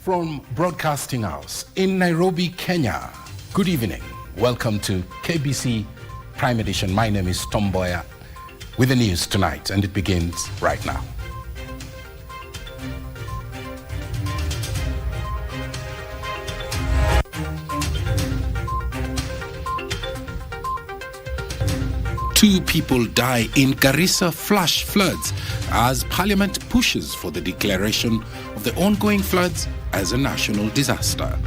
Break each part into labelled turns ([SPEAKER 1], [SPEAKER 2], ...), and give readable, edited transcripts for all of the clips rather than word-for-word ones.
[SPEAKER 1] From Broadcasting House in Nairobi, Kenya. Good evening. Welcome to KBC Prime Edition. My name is Mboya with the news tonight, and it begins right now. Two people die in Garissa flash floods as Parliament pushes for the declaration of the ongoing floods as a national disaster.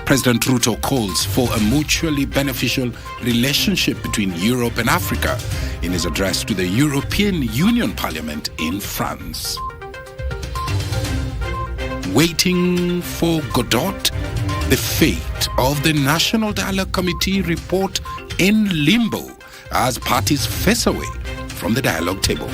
[SPEAKER 1] President Ruto calls for a mutually beneficial relationship between Europe and Africa in his address to the European Union Parliament in France. Waiting for Godot, the fate of the National Dialogue Committee report in limbo as parties face away from the dialogue table.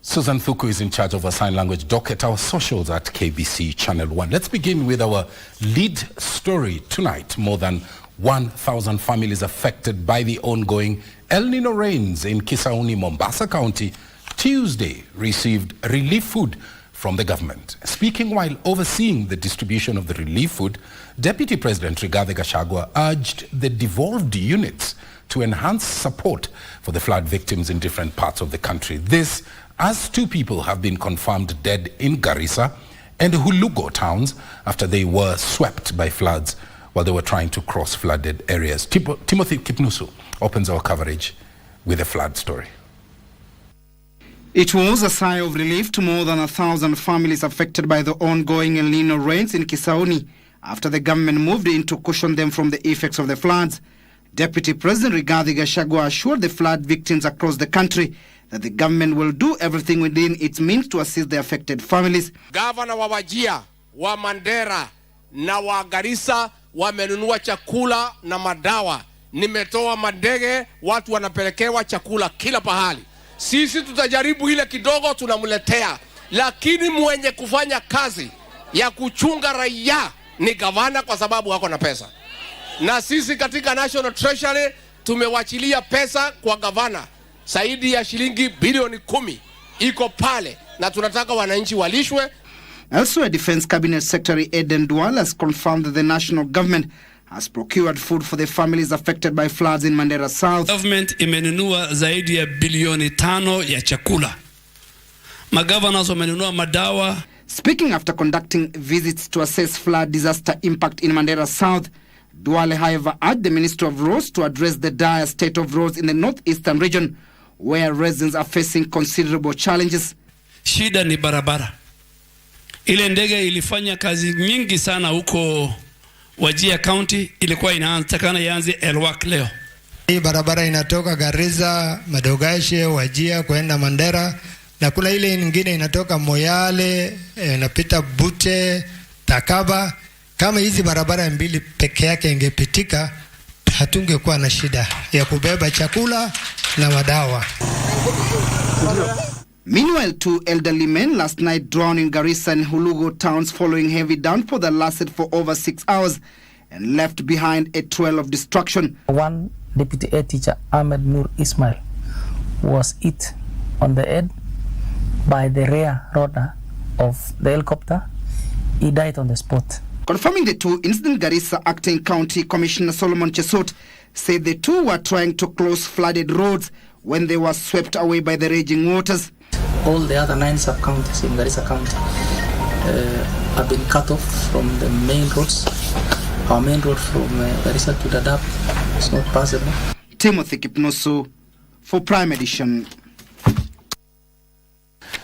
[SPEAKER 1] Susan Thuku is in charge of our sign language docket, our socials at KBC Channel 1. Let's begin with our lead story tonight. More than 1,000 families affected by the ongoing El Nino rains in Kisauni, Mombasa County, Tuesday received relief food from the government. Speaking while overseeing the distribution of the relief food, Deputy President Rigathi Gachagua urged the devolved units to enhance support for the flood victims in different parts of the country. This as two people have been confirmed dead in Garissa and Hulugo towns after they were swept by floods while they were trying to cross flooded areas. Timothy Kipnusu opens our coverage with a flood story.
[SPEAKER 2] It was a sigh of relief to more than 1,000 families affected by the ongoing El Nino rains in Kisauni after the government moved in to cushion them from the effects of the floods. Deputy President Rigathi Gachagua assured the flood victims across the country that the government will do everything within its means to assist the affected families.
[SPEAKER 3] Governor wa Wajir, wa Mandera na wa Garissa wamenunua chakula na madawa. Nimetoa madege, watu wanapelekewa chakula kila pahali. Sisi tutajaribu ile kidogo tunamletea, lakini mwenye kufanya kazi ya kuchunga raia ni gavana kwa sababu wako na pesa. Na sisi katika National Treasury tumewachilia pesa kwa gavana. Zaidi ya shilingi bilioni 10 iko pale na tunataka wananchi walishwe.
[SPEAKER 2] Elsewhere, Defense Cabinet Secretary Eden Duale has confirmed that the national government has procured food for the families affected by floods in Mandera South.
[SPEAKER 4] Government imenunua zaidi ya bilioni 5 ya chakula. Magavana wamenunua madawa.
[SPEAKER 2] Speaking after conducting visits to assess flood disaster impact in Mandera South, Duale, however, urged the Minister of Roads to address the dire state of roads in the northeastern region, where residents are facing considerable challenges.
[SPEAKER 4] Shida ni barabara. Ile ndege ilifanya kazi nyingi sana huko Wajir County, ilikuwa inaanza ianze Elwak leo.
[SPEAKER 5] Hii barabara inatoka Garissa, Madogashe, Wajir kwenda Mandera, na kuna ile nyingine inatoka Moyale, inapita Bute, Takaba. Kama hizi barabara mbili peke yake ingepitika, hatungekuwa na shida ya kubeba chakula na madawa.
[SPEAKER 2] Meanwhile, two elderly men last night drowned in Garissa and Hulugo towns following heavy downpour that lasted for over 6 hours and left behind a trail of destruction.
[SPEAKER 6] One deputy head teacher, Ahmed Nur Ismail, was hit on the head by the rear rotor of the helicopter. He died on the spot.
[SPEAKER 2] Confirming the two incidents, Garissa Acting County Commissioner Solomon Chesot said the two were trying to close flooded roads when they were swept away by the raging waters.
[SPEAKER 6] All the other 9 sub-counties in Garissa County have been cut off from the main roads. Our main road from Garissa to Dadaab is not possible.
[SPEAKER 2] Timothy Kipnusu for Prime Edition.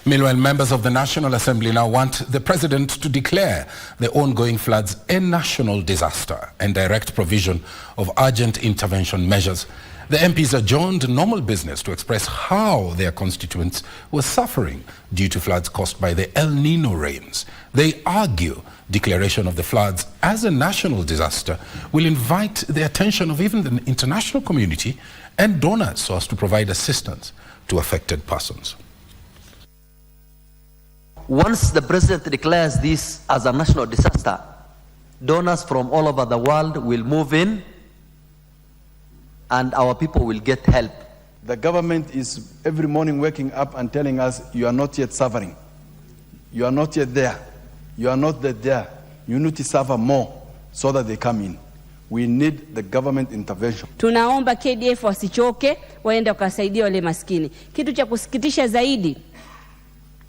[SPEAKER 1] Meanwhile, members of the National Assembly now want the president to declare the ongoing floods a national disaster and direct provision of urgent intervention measures. The MPs adjourned normal business to express how their constituents were suffering due to floods caused by the El Nino rains. They argue declaration of the floods as a national disaster will invite the attention of even the international community and donors so as to provide assistance to affected persons.
[SPEAKER 7] Once the president declares this as a national disaster, donors from all over the world will move in and our people will get help.
[SPEAKER 8] The government is every morning waking up and telling us, you are not yet suffering. You are not yet there. You are not yet there. You need to suffer more so that they come in. We need the government intervention.
[SPEAKER 9] Tunaomba KDF wasichoke, waende wakasaidia wale maskini. Kitu cha kusikitisha zaidi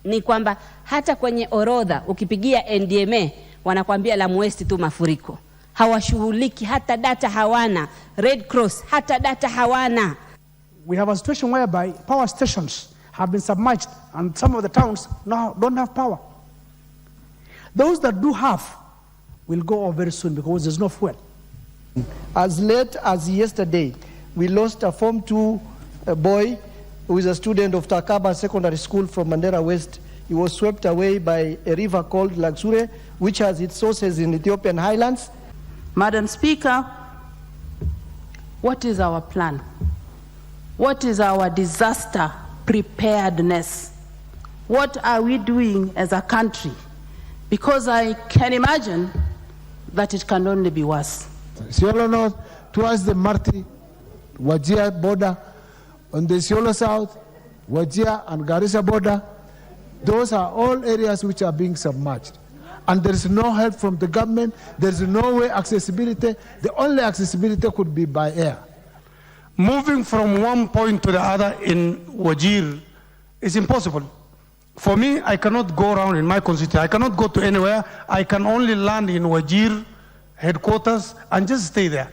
[SPEAKER 9] ni kwamba hata kwenye orodha ukipigia NDMA wanakuambia Lamu West tu mafuriko. Hawashughuliki, hata data hawana. Red Cross hata data hawana.
[SPEAKER 10] We have a situation whereby power stations have been submerged and some of the towns now don't have power. Those that do have will go off very soon because there's no fuel.
[SPEAKER 11] As late as yesterday, we lost a Form 2 boy who is a student of Takaba Secondary School from Mandera West. He was swept away by a river called Lagsure, which has its sources in Ethiopian highlands.
[SPEAKER 12] Madam Speaker, what is our plan? What is our disaster preparedness? What are we doing as a country? Because I can imagine that it can only be worse.
[SPEAKER 13] Isiolo North towards the Marti, Wajir border, on the Isiolo South, Wajir and Garissa border, those are all areas which are being submerged. And there is no help from the government, there is no way accessibility, the only accessibility could be by air.
[SPEAKER 10] Moving from one point to the other in Wajir is impossible. For me, I cannot go around in my constituency. I cannot go to anywhere. I can only land in Wajir headquarters and just stay there.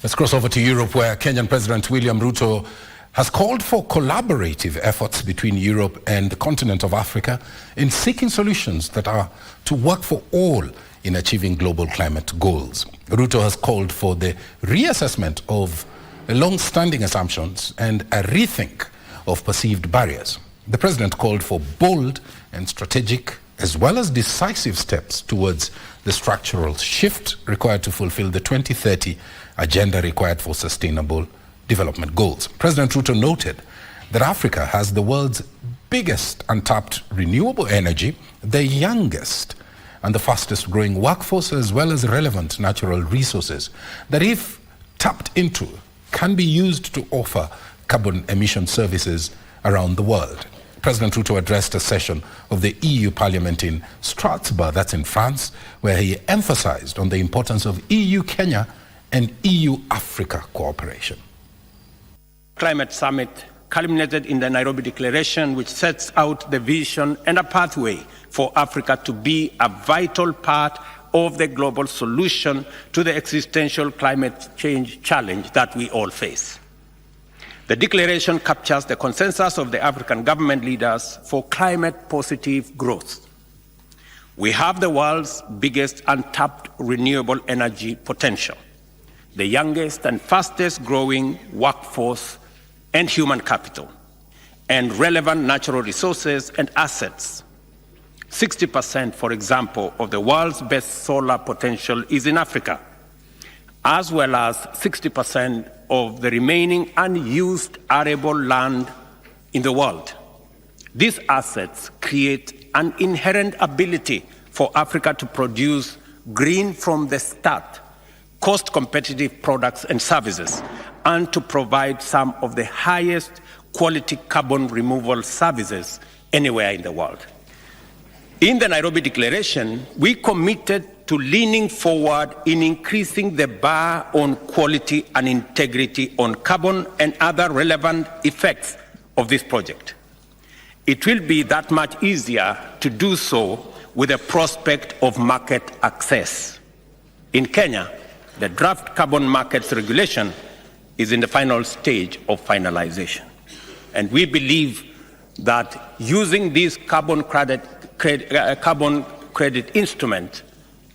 [SPEAKER 1] Let's cross over to Europe, where Kenyan President William Ruto has called for collaborative efforts between Europe and the continent of Africa in seeking solutions that are to work for all in achieving global climate goals. Ruto has called for the reassessment of long-standing assumptions and a rethink of perceived barriers. The president called for bold and strategic as well as decisive steps towards the structural shift required to fulfill the 2030 agenda required for sustainable development goals. President Ruto noted that Africa has the world's biggest untapped renewable energy, the youngest and the fastest growing workforce, as well as relevant natural resources that, if tapped into, can be used to offer carbon emission services around the world. President Ruto addressed a session of the EU Parliament in Strasbourg, that's in France, where he emphasized on the importance of EU-Kenya and EU-Africa cooperation.
[SPEAKER 14] Climate Summit culminated in the Nairobi Declaration, which sets out the vision and a pathway for Africa to be a vital part of the global solution to the existential climate change challenge that we all face. The declaration captures the consensus of the African government leaders for climate-positive growth. We have the world's biggest untapped renewable energy potential, the youngest and fastest growing workforce and human capital, and relevant natural resources and assets. 60%, for example, of the world's best solar potential is in Africa, as well as 60% of the remaining unused arable land in the world. These assets create an inherent ability for Africa to produce green from the start, cost-competitive products and services, and to provide some of the highest quality carbon removal services anywhere in the world. In the Nairobi Declaration, we committed to leaning forward in increasing the bar on quality and integrity on carbon and other relevant effects of this project. It will be that much easier to do so with the prospect of market access. In Kenya, the draft carbon markets regulation is in the final stage of finalization. And we believe that using this carbon credit instrument,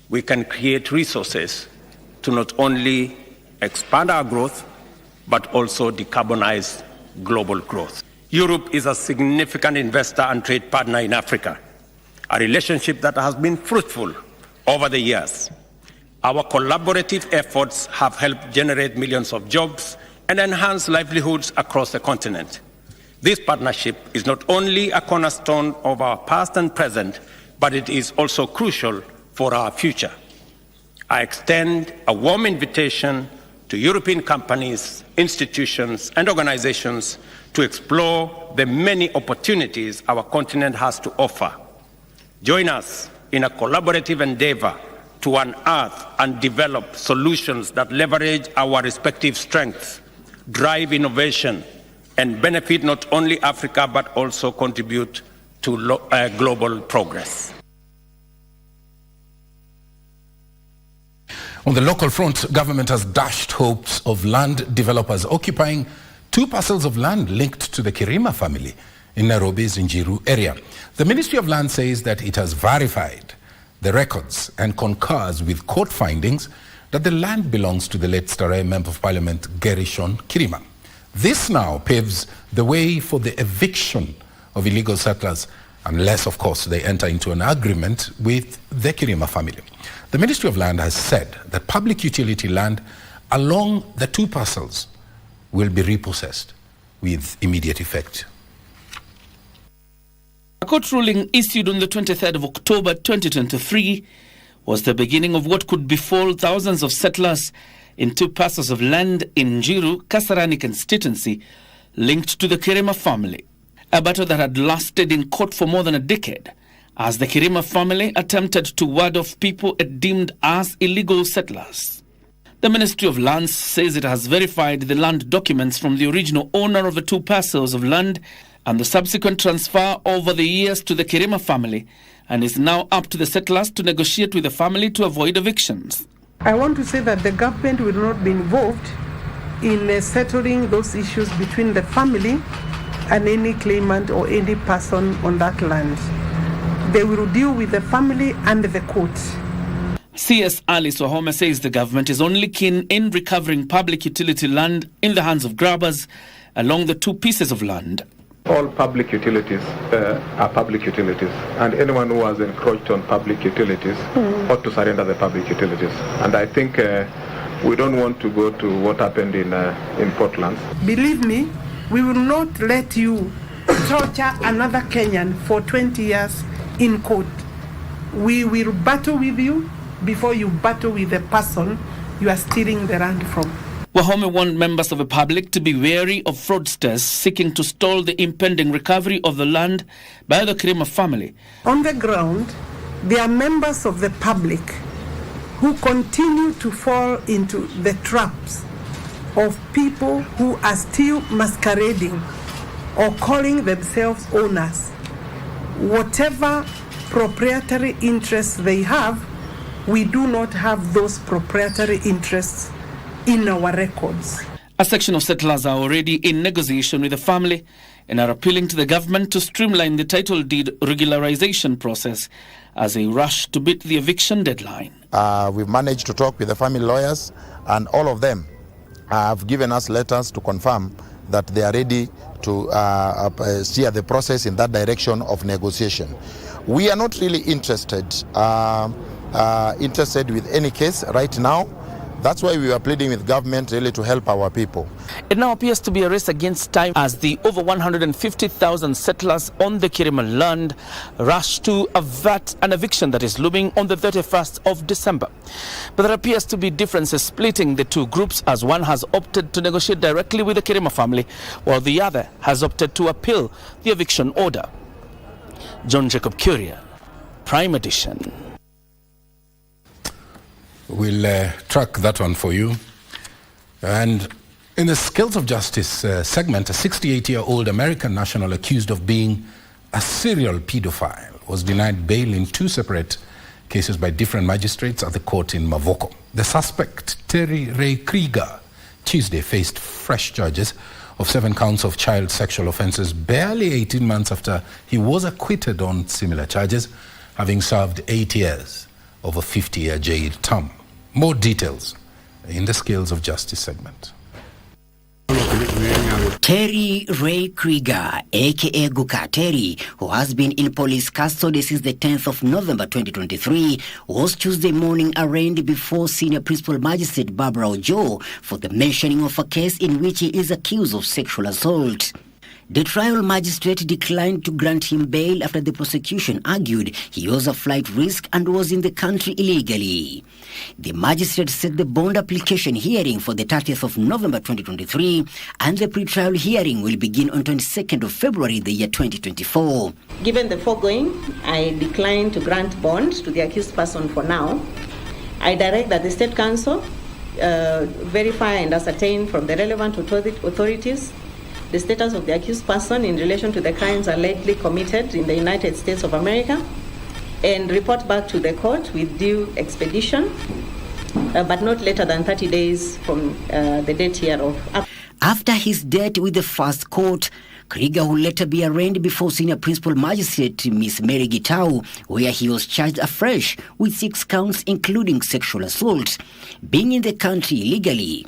[SPEAKER 14] we can create resources to not only expand our growth, but also decarbonize global growth. Europe is a significant investor and trade partner in Africa, a relationship that has been fruitful over the years. Our collaborative efforts have helped generate millions of jobs and enhance livelihoods across the continent. This partnership is not only a cornerstone of our past and present, but it is also crucial for our future. I extend a warm invitation to European companies, institutions, and organizations to explore the many opportunities our continent has to offer. Join us in a collaborative endeavor to unearth and develop solutions that leverage our respective strengths, drive innovation, and benefit not only Africa but also contribute to global progress.
[SPEAKER 1] On the local front, government has dashed hopes of land developers occupying 2 parcels of land linked to the Kirima family in Nairobi's Njiru area. The Ministry of Land says that it has verified the records and concurs with court findings that the land belongs to the late Starehe Member of Parliament Gerishon Kirima. This now paves the way for the eviction of illegal settlers, unless, of course, they enter into an agreement with the Kirima family. The Ministry of Land has said that public utility land along the 2 parcels will be repossessed with immediate effect.
[SPEAKER 15] A court ruling issued on the 23rd of October 2023 was the beginning of what could befall thousands of settlers in 2 parcels of land in Njiru, Kasarani constituency, linked to the Kirima family. A battle that had lasted in court for more than a decade, as the Kirima family attempted to ward off people it deemed as illegal settlers. The Ministry of Lands says it has verified the land documents from the original owner of the 2 parcels of land and the subsequent transfer over the years to the Kirima family, and is now up to the settlers to negotiate with the family to avoid evictions.
[SPEAKER 12] I want to say that the government will not be involved in settling those issues between the family and any claimant or any person on that land. They will deal with the family and the court.
[SPEAKER 15] CS Ali Swahome says the government is only keen in recovering public utility land in the hands of grabbers along the 2 pieces of land.
[SPEAKER 16] All public utilities are public utilities, and anyone who has encroached on public utilities ought to surrender the public utilities. And I think we don't want to go to what happened in Portland.
[SPEAKER 12] Believe me, we will not let you torture another Kenyan for 20 years in court. We will battle with you before you battle with the person you are stealing the land from.
[SPEAKER 15] Wahome warned members of the public to be wary of fraudsters seeking to stall the impending recovery of the land by the Kirima family.
[SPEAKER 12] On the ground, there are members of the public who continue to fall into the traps of people who are still masquerading or calling themselves owners. Whatever proprietary interests they have, we do not have those proprietary interests in our records.
[SPEAKER 15] A section of settlers are already in negotiation with the family and are appealing to the government to streamline the title deed regularization process as they rush to beat the eviction deadline.
[SPEAKER 17] We've managed to talk with the family lawyers, and all of them have given us letters to confirm that they are ready to steer the process in that direction of negotiation. We are not really interested with any case right now. That's why we are pleading with government really to help our people.
[SPEAKER 15] It now appears to be a race against time as the over 150,000 settlers on the Kirima land rush to avert an eviction that is looming on the 31st of December. But there appears to be differences splitting the 2 groups, as one has opted to negotiate directly with the Kirima family, while the other has opted to appeal the eviction order. John Jacob Curia, Prime Edition.
[SPEAKER 1] We'll track that one for you. And in the Skills of Justice segment, a 68-year-old American national accused of being a serial pedophile was denied bail in 2 separate cases by different magistrates at the court in Mavoko. The suspect, Terry Ray Krieger, Tuesday faced fresh charges of 7 counts of child sexual offenses barely 18 months after he was acquitted on similar charges, having served 8 years of a 50-year jail term. More details in the Skills of Justice segment.
[SPEAKER 18] Terry Ray Krieger, aka Guka Terry, who has been in police custody since the 10th of November 2023, was Tuesday morning arraigned before Senior Principal Magistrate Barbara Ojo for the mentioning of a case in which he is accused of sexual assault. The trial magistrate declined to grant him bail after the prosecution argued he was a flight risk and was in the country illegally. The magistrate set the bond application hearing for the 30th of November 2023, and the pre-trial hearing will begin on 22nd of February the year 2024.
[SPEAKER 19] Given the foregoing, I decline to grant bond to the accused person for now. I direct that the State Council verify and ascertain from the relevant authorities the status of the accused person in relation to the crimes allegedly committed in the United States of America, and report back to the court with due expedition, but not later than 30 days from the date hereof.
[SPEAKER 18] After his death with the first court, Krieger will later be arraigned before Senior Principal Magistrate Ms. Mary Gitau, where he was charged afresh with 6 counts including sexual assault, being in the country illegally,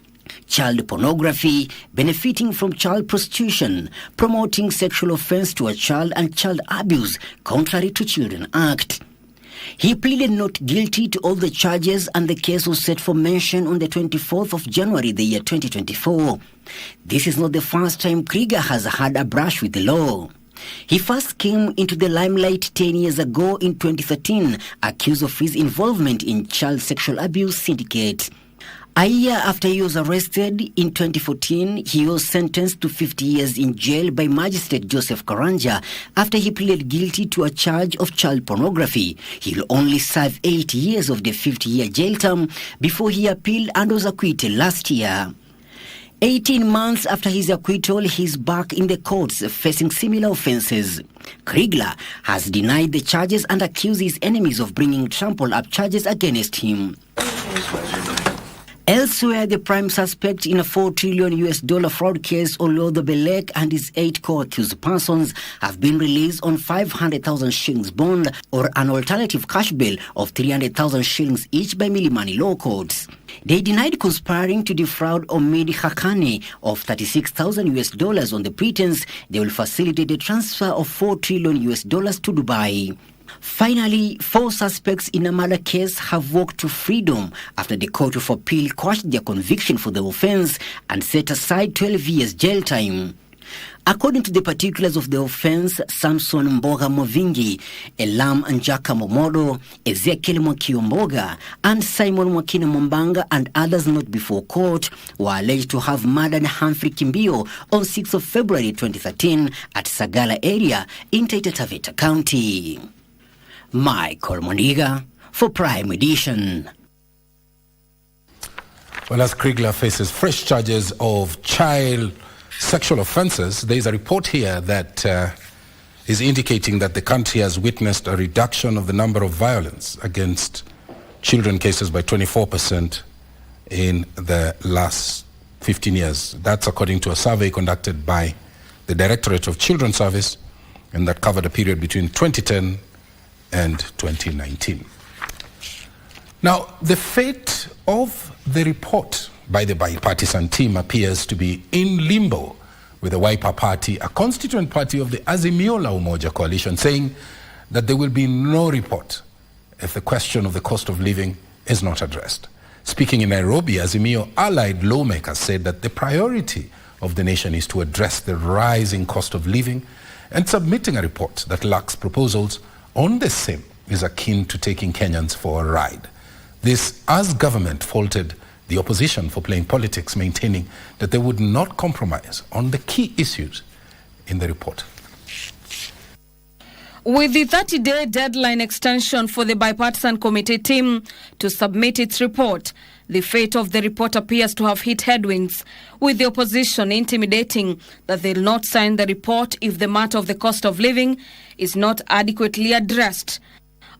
[SPEAKER 18] child pornography, benefiting from child prostitution, promoting sexual offense to a child, and child abuse contrary to Children Act. He pleaded not guilty to all the charges, and the case was set for mention on the 24th of January the year 2024. This is not the first time Krieger has had a brush with the law. He first came into the limelight 10 years ago in 2013, accused of his involvement in child sexual abuse syndicate. A year after he was arrested in 2014, he was sentenced to 50 years in jail by Magistrate Joseph Karanja after he pleaded guilty to a charge of child pornography. He'll only serve 8 years of the 50-year jail term before he appealed and was acquitted last year. 18 months after his acquittal, he's back in the courts facing similar offenses. Krieger has denied the charges and accused his enemies of bringing trampled-up charges against him. Elsewhere, the prime suspect in a $4 trillion fraud case, Olodo Belek, and his 8 co-accused persons have been released on 500,000 shillings bond or an alternative cash bail of 300,000 shillings each by Milimani law courts. They denied conspiring to defraud Omid Hakani of $36,000 on the pretense they will facilitate the transfer of $4 trillion to Dubai. Finally, 4 suspects in a murder case have walked to freedom after the Court of Appeal quashed their conviction for the offense and set aside 12 years jail time. According to the particulars of the offense, Samson Mboga Movingi, Elam Anjaka Momodo, Ezekiel Mwakiomboga, and Simon Mwakina Mombanga and others not before court were alleged to have murdered Humphrey Kimbio on 6th of February 2013 at Sagala area in Taita Taveta County. Michael Moniga for Prime Edition.
[SPEAKER 1] Well, as Krieger faces fresh charges of child sexual offenses, there is a report here that is indicating that the country has witnessed a reduction of the number of violence against children cases by 24% in the last 15 years. That's according to a survey conducted by the Directorate of Children's Service, and that covered a period between 2010 and 2019. Now, the fate of the report by the bipartisan team appears to be in limbo, with the Wiper Party, a constituent party of the Azimio la Umoja coalition, saying that there will be no report if the question of the cost of living is not addressed. Speaking in Nairobi, Azimio allied lawmakers said that the priority of the nation is to address the rising cost of living, and submitting a report that lacks proposals on the same is akin to taking Kenyans for a ride. This as government faulted the opposition for playing politics, maintaining that they would not compromise on the key issues in the report.
[SPEAKER 20] With the 30-day deadline extension for the bipartisan committee team to submit its report, the fate of the report appears to have hit headwinds, with the opposition intimidating that they will not sign the report if the matter of the cost of living is not adequately addressed.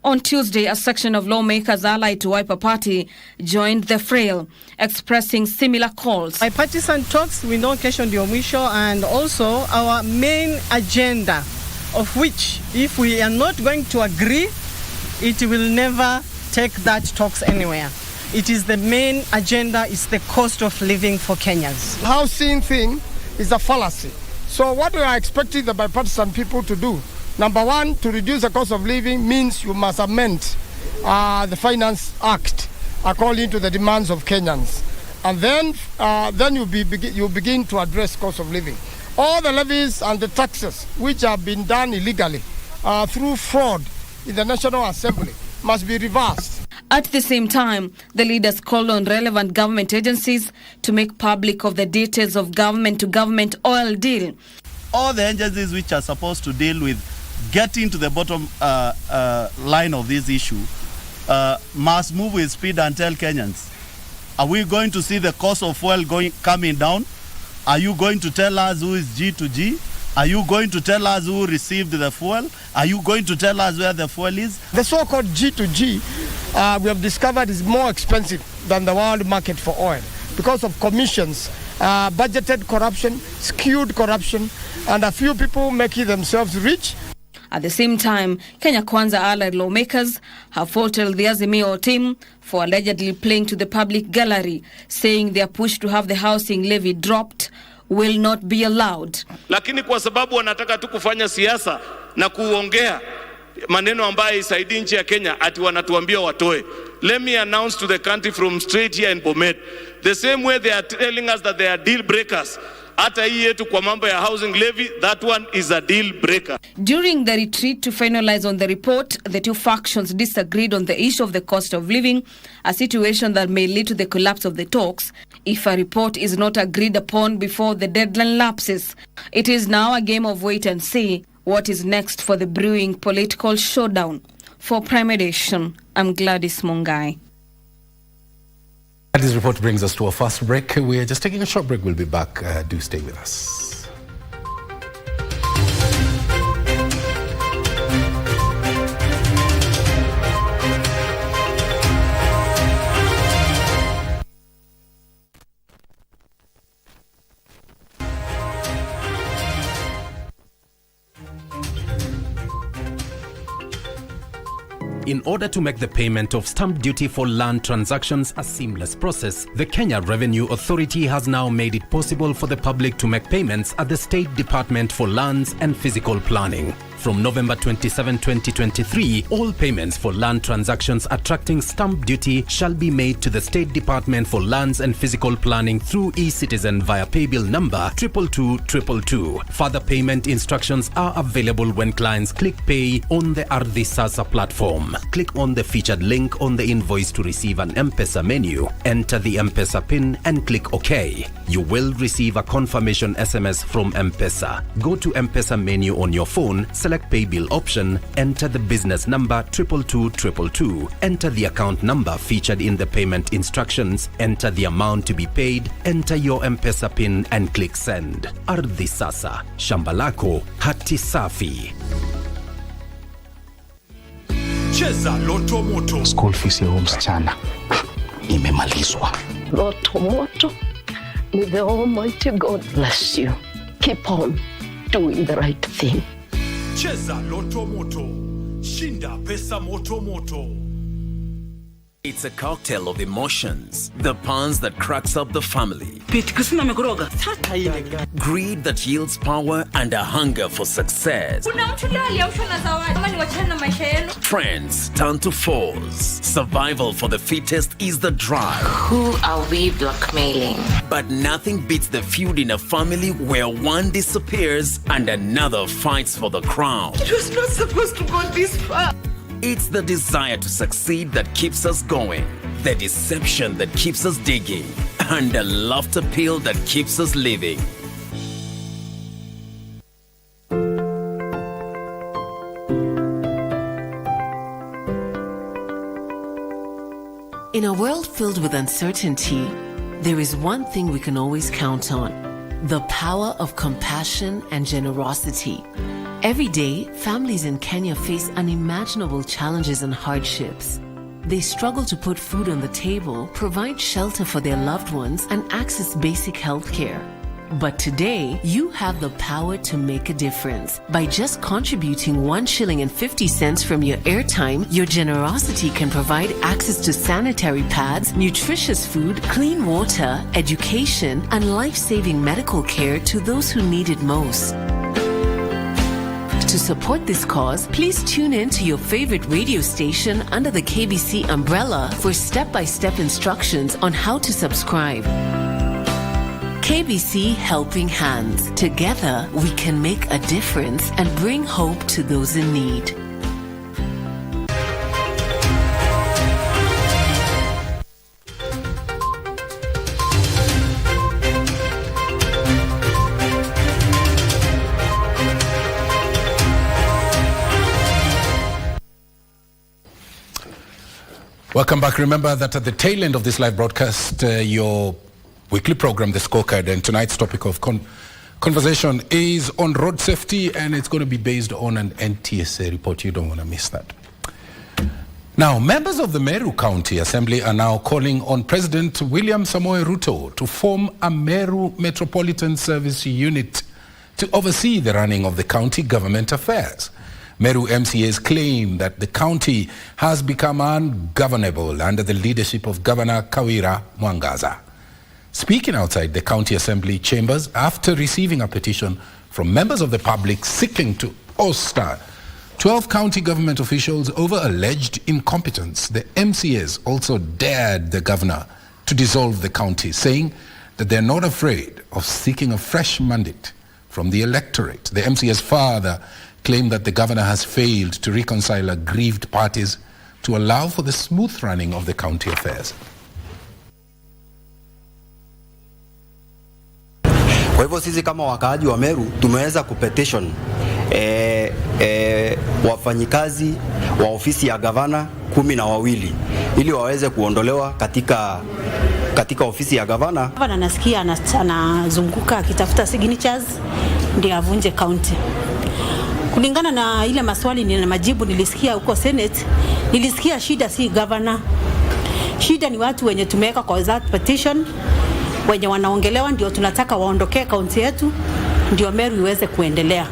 [SPEAKER 20] On Tuesday, a section of lawmakers allied to Wiper Party joined the fray, expressing similar calls.
[SPEAKER 21] Bipartisan talks with no question the omission, and also our main agenda, of which, if we are not going to agree, it will never take that talks anywhere. It is the main agenda, is the cost of living for Kenyans.
[SPEAKER 22] Housing thing is a fallacy. So what we are expecting the bipartisan people to do, number one, to reduce the cost of living means you must amend the Finance Act according to the demands of Kenyans. And then you begin to address cost of living. All the levies and the taxes which have been done illegally through fraud in the National Assembly must be reversed.
[SPEAKER 20] At the same time, the leaders called on relevant government agencies to make public of the details of government-to-government oil deal.
[SPEAKER 3] All the agencies which are supposed to deal with getting to the bottom line of this issue must move with speed and tell Kenyans, are we going to see the cost of oil coming down? Are you going to tell us who is G2G? Are you going to tell us who received the fuel? Are you going to tell us where the fuel is?
[SPEAKER 22] The so-called G2G we have discovered is more expensive than the world market for oil because of commissions, budgeted corruption, skewed corruption, and a few people making themselves rich.
[SPEAKER 20] At the same time, Kenya Kwanza allied lawmakers have faulted the Azimio team for allegedly playing to the public gallery, saying their push to have the housing levy dropped will not be allowed.
[SPEAKER 4] Lakini kwa sababu wanataka tu kufanya siasa na kuongea maneno ambayo isaidi nchi ya Kenya ati wanatuambia watoe. Let me announce to the country from straight here in Bomet, the same way they are telling us that they are deal breakers. Hata hii yetu kwa mambo ya housing levy, that one is a deal breaker.
[SPEAKER 20] During the retreat to finalize on the report, the two factions disagreed on the issue of the cost of living, a situation that may lead to the collapse of the talks if a report is not agreed upon before the deadline lapses. It is now a game of wait and see what is next for the brewing political showdown. For Prime Edition, I'm Gladys Mungai.
[SPEAKER 1] This report brings us to our first break. We are just taking a short break. We'll be back. Do stay with us.
[SPEAKER 23] In order to make the payment of stamp duty for land transactions a seamless process, the Kenya Revenue Authority has now made it possible for the public to make payments at the State Department for Lands and Physical Planning. From November 27, 2023, all payments for land transactions attracting stamp duty shall be made to the State Department for Lands and Physical Planning through eCitizen via paybill number 22222. Further payment instructions are available when clients click Pay on the Ardhi Sasa platform. Click on the featured link on the invoice to receive an M-Pesa menu. Enter the M-Pesa PIN and click OK. You will receive a confirmation SMS from M-Pesa. Go to M-Pesa menu on your phone, select Paybill option, enter the business number 22222, enter the account number featured in the payment instructions, enter the amount to be paid, enter your M-Pesa PIN and click Send. Ardhi Sasa, shamba lako hati safi.
[SPEAKER 24] Cheza Loto Moto. School fees ya msichana imemalizwa.
[SPEAKER 25] Loto Moto. May the Almighty God bless you. Keep on doing the right thing.
[SPEAKER 24] Cheza Loto Moto. Shinda pesa moto moto.
[SPEAKER 26] It's a cocktail of emotions. The puns that cracks up the family. Greed that yields power and a hunger for success. Friends turn to foes. Survival for the fittest is the drive.
[SPEAKER 27] Who are we blackmailing?
[SPEAKER 26] But nothing beats the feud in a family where one disappears and another fights for the crown.
[SPEAKER 27] It was not supposed to go this far.
[SPEAKER 26] It's the desire to succeed that keeps us going, the deception that keeps us digging, and the laughter pill that keeps us living.
[SPEAKER 28] In a world filled with uncertainty, there is one thing we can always count on: the power of compassion and generosity. Every day, families in Kenya face unimaginable challenges and hardships. They struggle to put food on the table, provide shelter for their loved ones, and access basic health care. But today, you have the power to make a difference. By just contributing 1 shilling and 50 cents from your airtime, your generosity can provide access to sanitary pads, nutritious food, clean water, education, and life-saving medical care to those who need it most. To support this cause, please tune in to your favorite radio station under the KBC umbrella for step-by-step instructions on how to subscribe. KBC Helping Hands. Together, we can make a difference and bring hope to those in need.
[SPEAKER 1] Welcome back. Remember that at the tail end of this live broadcast, your weekly program, The Scorecard, and tonight's topic of conversation is on road safety, and it's going to be based on an NTSA report. You don't want to miss that. Now, members of the Meru County Assembly are now calling on President William Samoei Ruto to form a Meru Metropolitan Service Unit to oversee the running of the county government affairs. Meru MCAs claim that the county has become ungovernable under the leadership of Governor Kawira Mwangaza. Speaking outside the county assembly chambers after receiving a petition from members of the public seeking to ouster 12 county government officials over alleged incompetence, the MCAs also dared the governor to dissolve the county, saying that they're not afraid of seeking a fresh mandate from the electorate. The MCAs further claimed that the governor has failed to reconcile aggrieved parties to allow for the smooth running of the county affairs.
[SPEAKER 2] Kwa hivyo sisi kama wakaaji wa Meru tumeweza kupetition wafanyikazi wa ofisi ya gavana 12 ili waweze kuondolewa katika ofisi ya gavana.
[SPEAKER 5] Gavana nasikia anazunguka akitafuta signatures ndio avunje county. Kulingana na ile maswali na majibu nilisikia huko Senate, nilisikia shida si governor. Shida ni watu wenye tumeweka kwa that petition, wenye wanaongelewa ndio tunataka waondokee county yetu ndio Meru iweze kuendelea.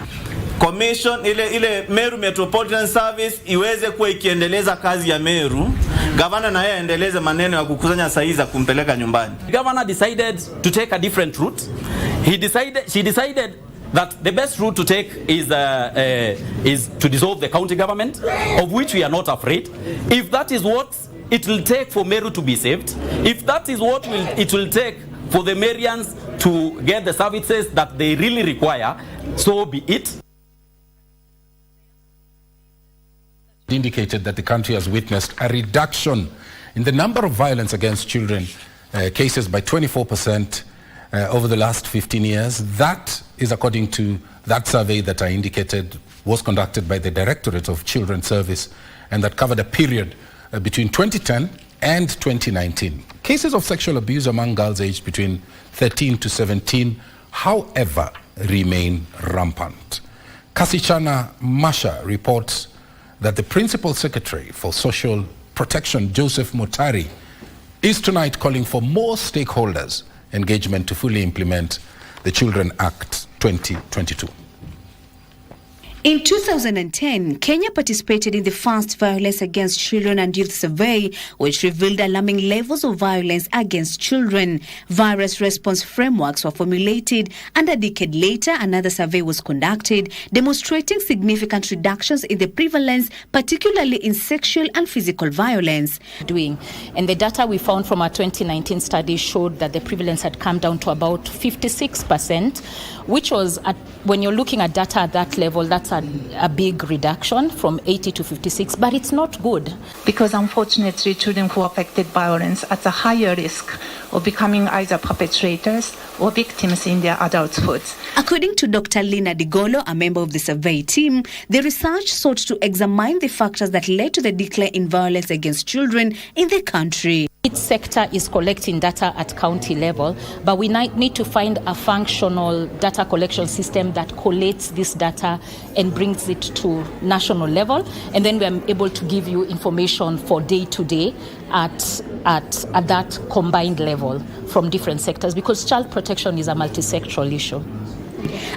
[SPEAKER 6] Commission ile Meru Metropolitan Service iweze kuwa ikiendeleza kazi ya Meru. Governor na yeye aendeleze maneno ya kukusanya sahihi za kumpeleka nyumbani.
[SPEAKER 7] Governor decided to take a different route. She decided that the best route to take is to dissolve the county government, of which we are not afraid. If that is what it will take for Meru to be saved, if that is what it will take for the Merians to get the services that they really require, so be it.
[SPEAKER 1] Indicated that the country has witnessed a reduction in the number of violence against children cases by 24% over the last 15 years. That is according to that survey that I indicated was conducted by the Directorate of Children's Service and that covered a period between 2010 and 2019. Cases of sexual abuse among girls aged between 13 to 17, however, remain rampant. Kasichana Masha reports that the Principal Secretary for Social Protection, Joseph Mutari, is tonight calling for more stakeholders' engagement to fully implement the Children Act 2022.
[SPEAKER 8] In 2010, Kenya participated in the first Violence Against Children and Youth Survey, which revealed alarming levels of violence against children. Various response frameworks were formulated, and a decade later, another survey was conducted, demonstrating significant reductions in the prevalence, particularly in sexual and physical violence.
[SPEAKER 9] And the data we found from our 2019 study showed that the prevalence had come down to about 56%, which was, when you're looking at data at that level, that's a big reduction from 80 to 56, but it's not good.
[SPEAKER 11] Because unfortunately, children who are affected by violence are at a higher risk of becoming either perpetrators or victims in their adulthood.
[SPEAKER 8] According to Dr. Lina Digolo, a member of the survey team, the research sought to examine the factors that led to the decline in violence against children in the country.
[SPEAKER 9] Each sector is collecting data at county level, but we need to find a functional data collection system that collates this data and brings it to national level, and then we are able to give you information for day to day at that combined level from different sectors, because child protection is a multi-sectoral issue.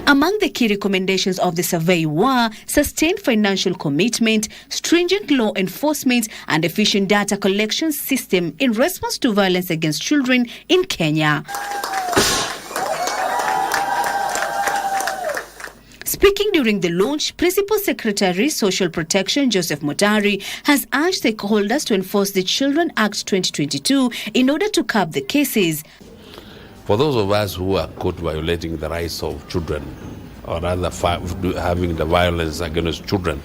[SPEAKER 8] Among the key recommendations of the survey were sustained financial commitment, stringent law enforcement, and efficient data collection system in response to violence against children in Kenya. Speaking during the launch, Principal Secretary Social Protection Joseph Mutari has urged stakeholders to enforce the Children Act 2022 in order to curb the cases.
[SPEAKER 10] For those of us who are caught violating the rights of children, or rather having the violence against children,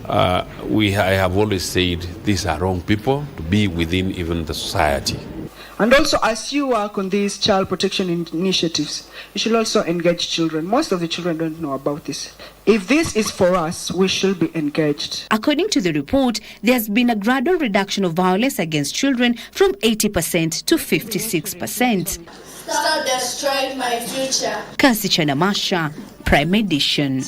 [SPEAKER 10] I have always said these are wrong people to be within even the society.
[SPEAKER 12] And also, as you work on these child protection initiatives, you should also engage children. Most of the children don't know about this. If this is for us, we should be engaged.
[SPEAKER 8] According to the report, there has been a gradual reduction of violence against children from 80% to 56%.
[SPEAKER 13] Stop destroying my future.
[SPEAKER 8] Kasi Chanamasha, Prime Edition.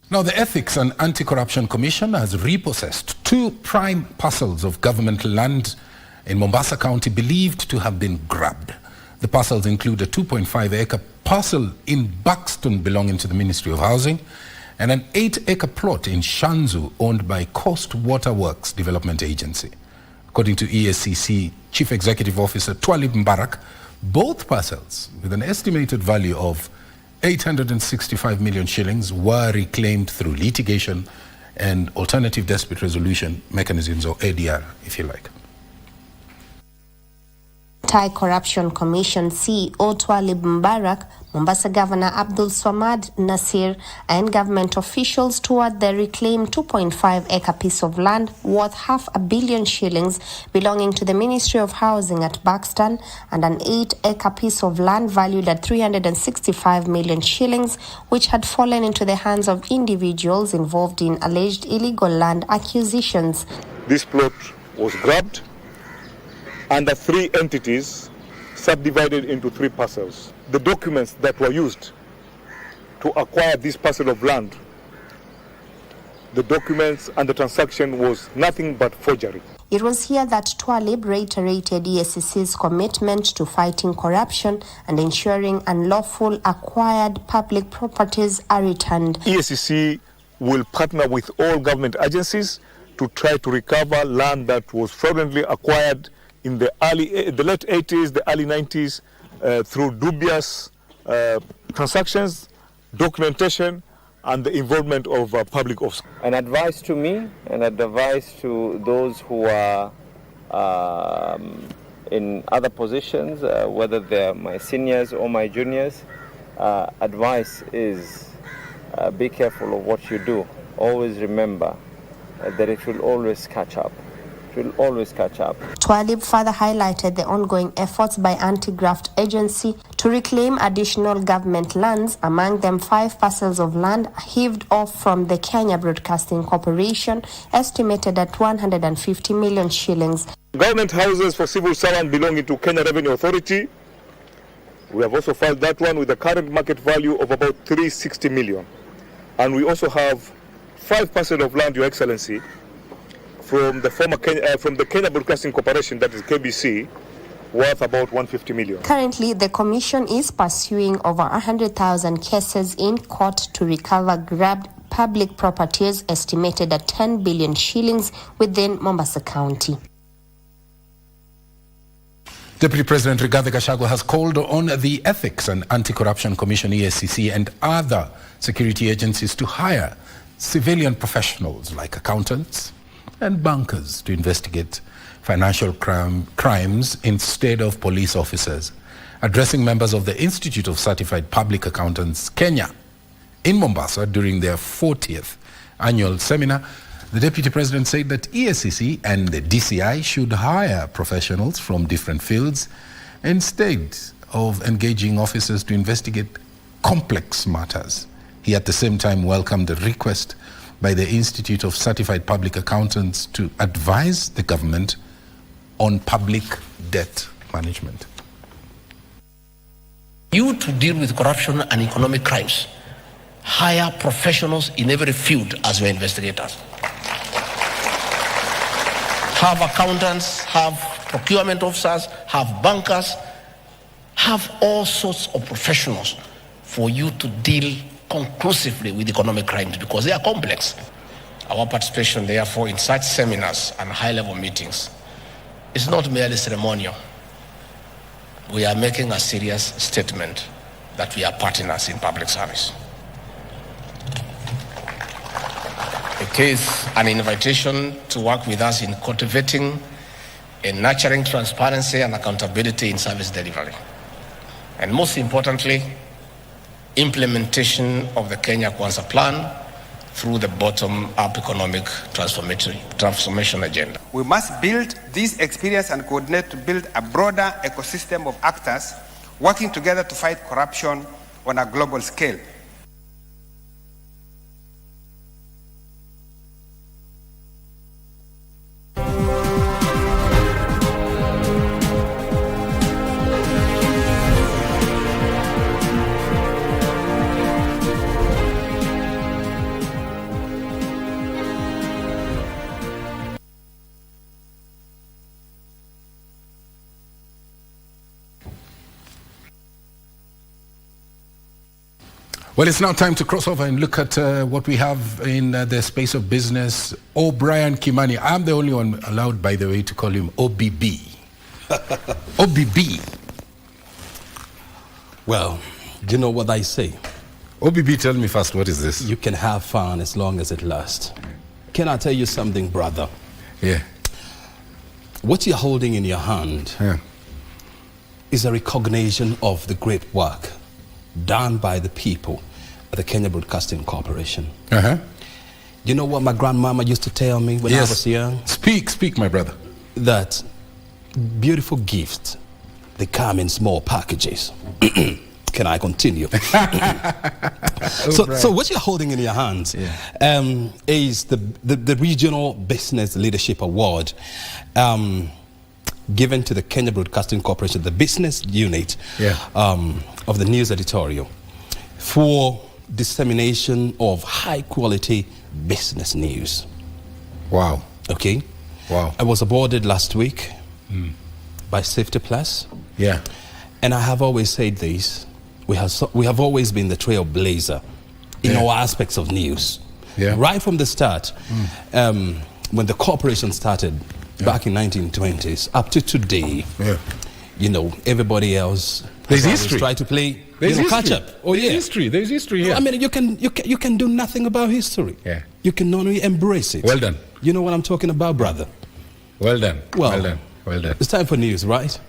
[SPEAKER 1] Now, the Ethics and Anti-Corruption Commission has repossessed 2 prime parcels of government land in Mombasa County believed to have been grabbed. The parcels include a 2.5-acre parcel in Buxton belonging to the Ministry of Housing and an 8-acre plot in Shanzu owned by Coast Water Works Development Agency. According to EACC Chief Executive Officer Twalib Mbarak, both parcels, with an estimated value of 865 million shillings, were reclaimed through litigation and alternative dispute resolution mechanisms, or ADR, if you like.
[SPEAKER 14] Anti-Corruption Commission CEO Twalib Mbarak, Mombasa Governor Abdul Swamad Nasir, and government officials toured the reclaimed 2.5-acre piece of land worth £500 million shillings belonging to the Ministry of Housing at Buxton and an 8-acre piece of land valued at 365 million shillings, which had fallen into the hands of individuals involved in alleged illegal land acquisitions.
[SPEAKER 15] This plot was grabbed under 3 entities subdivided into 3 parcels. The documents that were used to acquire this parcel of land, the documents and the transaction was nothing but forgery.
[SPEAKER 14] It was here that Twalib reiterated EACC's commitment to fighting corruption and ensuring unlawful acquired public properties are returned.
[SPEAKER 15] EACC will partner with all government agencies to try to recover land that was fraudulently acquired in the late 80s, the early 90s, through dubious transactions, documentation, and the involvement of public officers.
[SPEAKER 16] An advice to me and advice to those who are in other positions, whether they're my seniors or my juniors, advice is be careful of what you do. Always remember that it will always catch up. Will always catch up.
[SPEAKER 14] Twalib further highlighted the ongoing efforts by Anti-Graft Agency to reclaim additional government lands, among them 5 parcels of land heaved off from the Kenya Broadcasting Corporation, estimated at 150 million shillings.
[SPEAKER 15] Government houses for civil servants belonging to Kenya Revenue Authority. We have also filed that one with a current market value of about 360 million. And we also have 5 parcels of land, Your Excellency, from the Kenya Broadcasting Corporation, that is KBC, worth about 150 million.
[SPEAKER 14] Currently, the Commission is pursuing over 100,000 cases in court to recover grabbed public properties estimated at 10 billion shillings within Mombasa County.
[SPEAKER 1] Deputy President Rigathi Gachagua has called on the Ethics and Anti-Corruption Commission, EACC, and other security agencies to hire civilian professionals like accountants and bankers to investigate financial crimes instead of police officers. Addressing members of the Institute of Certified Public Accountants, Kenya, in Mombasa during their 40th annual seminar, the Deputy President said that EACC and the DCI should hire professionals from different fields instead of engaging officers to investigate complex matters. He at the same time welcomed the request by the Institute of Certified Public Accountants to advise the government on public debt management.
[SPEAKER 17] You to deal with corruption and economic crimes, hire professionals in every field as your investigators. Have accountants, have procurement officers, have bankers, have all sorts of professionals for you to deal conclusively with economic crimes, because they are complex. Our participation, therefore, in such seminars and high-level meetings is not merely ceremonial. We are making a serious statement that we are partners in public service. It is an invitation to work with us in cultivating in nurturing transparency and accountability in service delivery. And most importantly, implementation of the Kenya Kwanza plan through the bottom-up economic transformation agenda.
[SPEAKER 3] We must build this experience and coordinate to build a broader ecosystem of actors working together to fight corruption on a global scale.
[SPEAKER 1] Well, it's now time to cross over and look at what we have in the space of business. O'Brien Kimani. I'm the only one allowed, by the way, to call him OBB. OBB.
[SPEAKER 4] Well, do you know what I say?
[SPEAKER 1] OBB, tell me first, what is this?
[SPEAKER 4] You can have fun as long as it lasts. Can I tell you something, brother?
[SPEAKER 1] Yeah.
[SPEAKER 4] What you're holding in your hand is a recognition of the great work done by the people at the Kenya Broadcasting Corporation. You know what my grandmama used to tell me when I was young?
[SPEAKER 1] Speak, my brother.
[SPEAKER 4] That beautiful gifts, they come in small packages. Can I continue? So what you're holding in your hands is the Regional Business Leadership Award given to the Kenya Broadcasting Corporation, the business unit of the news editorial, for dissemination of high quality business news.
[SPEAKER 1] Wow.
[SPEAKER 4] Okay.
[SPEAKER 1] Wow.
[SPEAKER 4] I was awarded last week by Safety Plus.
[SPEAKER 1] Yeah.
[SPEAKER 4] And I have always said this, we have always been the trailblazer in all aspects of news. Right from the start, when the corporation started back in 1920s up to today, you know, everybody else
[SPEAKER 1] there's history.
[SPEAKER 4] Try to play
[SPEAKER 1] catch up.
[SPEAKER 4] Oh,
[SPEAKER 1] there's history. There's history here.
[SPEAKER 4] I mean, you can do nothing about history.
[SPEAKER 1] Yeah.
[SPEAKER 4] You can only embrace it.
[SPEAKER 1] Well done.
[SPEAKER 4] You know what I'm talking about, brother?
[SPEAKER 1] Well done.
[SPEAKER 4] Well
[SPEAKER 1] done. Well done.
[SPEAKER 4] It's time for news, right?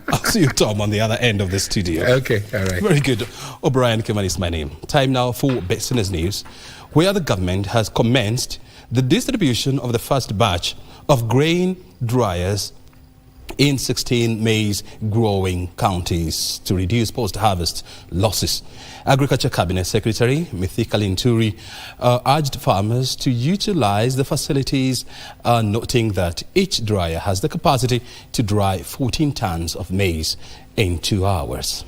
[SPEAKER 4] I'll see you, Tom, on the other end of the studio.
[SPEAKER 1] Okay, all right.
[SPEAKER 4] Very good. O'Brien Kimani is my name. Time now for business news, where the government has commenced the distribution of the first batch of grain dryers in 16 maize growing counties to reduce post-harvest losses. Agriculture Cabinet Secretary Mithika Linturi urged farmers to utilize the facilities, noting that each dryer has the capacity to dry 14 tons of maize in 2 hours.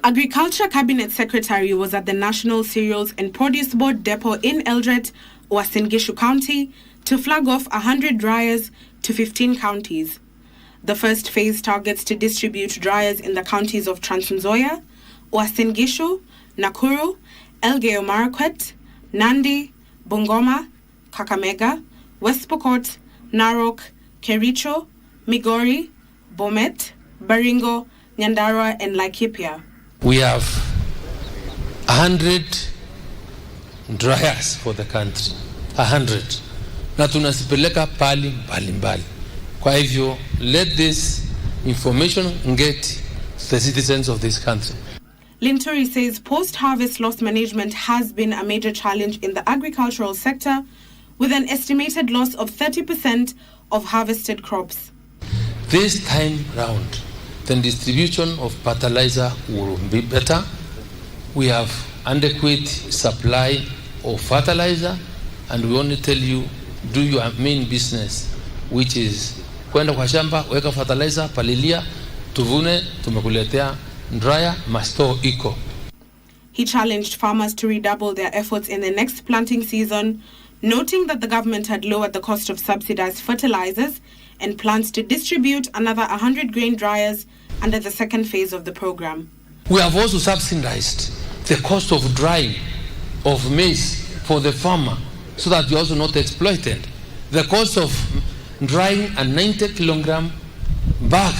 [SPEAKER 18] Agriculture Cabinet Secretary was at the National Cereals and Produce Board depot in Eldoret, Uasin Gishu County, to flag off 100 dryers to 15 counties. The first phase targets to distribute dryers in the counties of Trans Mboya, Uasin Gishu, Nakuru, Elgeyo Marakwet, Nandi, Bungoma, Kakamega, West Pokot, Narok, Kericho, Migori, Bomet, Baringo, Nyandarua, and Laikipia.
[SPEAKER 19] We have 100 dryers for the country, 100, na tunasipeleka pali mbalimbali. Kwa hivyo, let this information get the citizens of this country.
[SPEAKER 18] Linturi says post-harvest loss management has been a major challenge in the agricultural sector, with an estimated loss of 30% of harvested crops.
[SPEAKER 19] This time round, the distribution of fertilizer will be better. We have adequate supply of fertilizer, and we only tell you, do your main business, which is kwenda kwa shamba, weka fertilizer, palilia, tuvune, tumekuletea dryer, masto iko.
[SPEAKER 18] He challenged farmers to redouble their efforts in the next planting season, noting that the government had lowered the cost of subsidized fertilizers and plans to distribute another 100 grain dryers under the second phase of the program.
[SPEAKER 19] We have also subsidized the cost of drying of maize for the farmer so that you're also not exploited. The cost of drying a 90 kilogram bag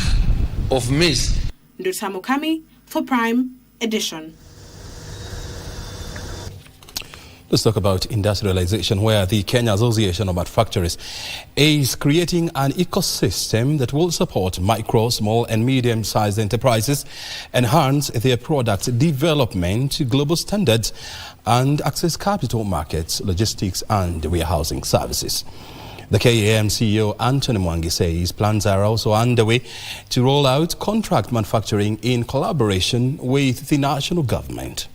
[SPEAKER 19] of maize.
[SPEAKER 18] Nduta Mukami for Prime Edition.
[SPEAKER 4] Let's talk about industrialization, where the Kenya Association of Manufacturers is creating an ecosystem that will support micro, small and medium-sized enterprises, enhance their product development to global standards and access capital markets, logistics and warehousing services. The KAM CEO Anthony Mwangi says plans are also underway to roll out contract manufacturing in collaboration with the national government.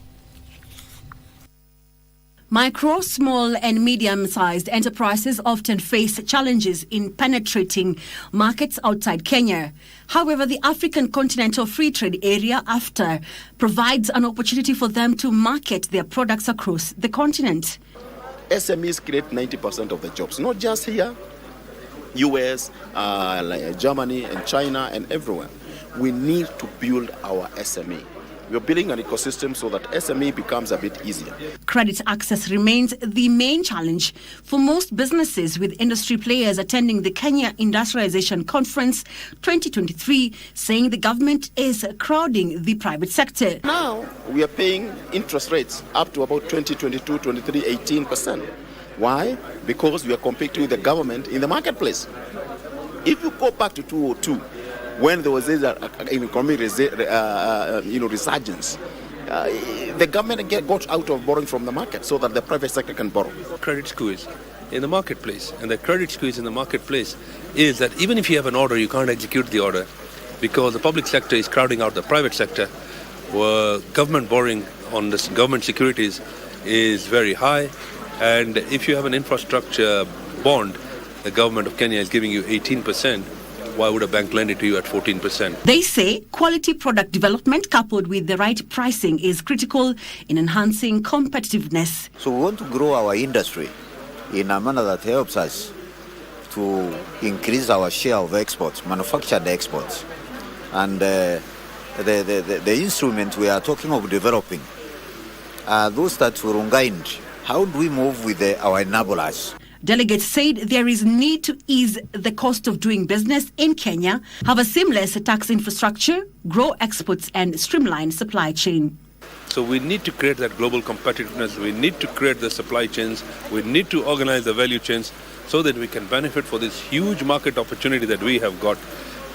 [SPEAKER 20] Micro, small and medium-sized enterprises often face challenges in penetrating markets outside Kenya. However, the African Continental Free Trade Area, AfTA, provides an opportunity for them to market their products across the continent.
[SPEAKER 21] SMEs create 90% of the jobs, not just here, US, like Germany and China and everywhere. We need to build our SME. We're building an ecosystem so that SME becomes a bit easier.
[SPEAKER 20] Credit access remains the main challenge for most businesses, with industry players attending the Kenya Industrialization Conference 2023 saying the government is crowding the private sector.
[SPEAKER 21] Now, we are paying interest rates up to about 20, 22, 23, 18%. Why? Because we are competing with the government in the marketplace. If you go back to 2002, when there was an economic resurgence, the government got out of borrowing from the market so that the private sector can borrow.
[SPEAKER 22] Credit squeeze in the marketplace, and the credit squeeze in the marketplace is that even if you have an order, you can't execute the order because the public sector is crowding out the private sector. Government borrowing on this government securities is very high, and if you have an infrastructure bond, the government of Kenya is giving you 18%. Why would a bank lend it to you at 14%?
[SPEAKER 20] They say quality product development coupled with the right pricing is critical in enhancing competitiveness.
[SPEAKER 23] So we want to grow our industry in a manner that helps us to increase our share of exports, manufactured exports. And the instrument we are talking of developing are those that will unwind. How do we move with our enablers?
[SPEAKER 20] Delegates said there is need to ease the cost of doing business in Kenya, have a seamless tax infrastructure, grow exports and streamline supply chain.
[SPEAKER 22] So we need to create that global competitiveness. We need to create the supply chains. We need to organize the value chains so that we can benefit for this huge market opportunity that we have got.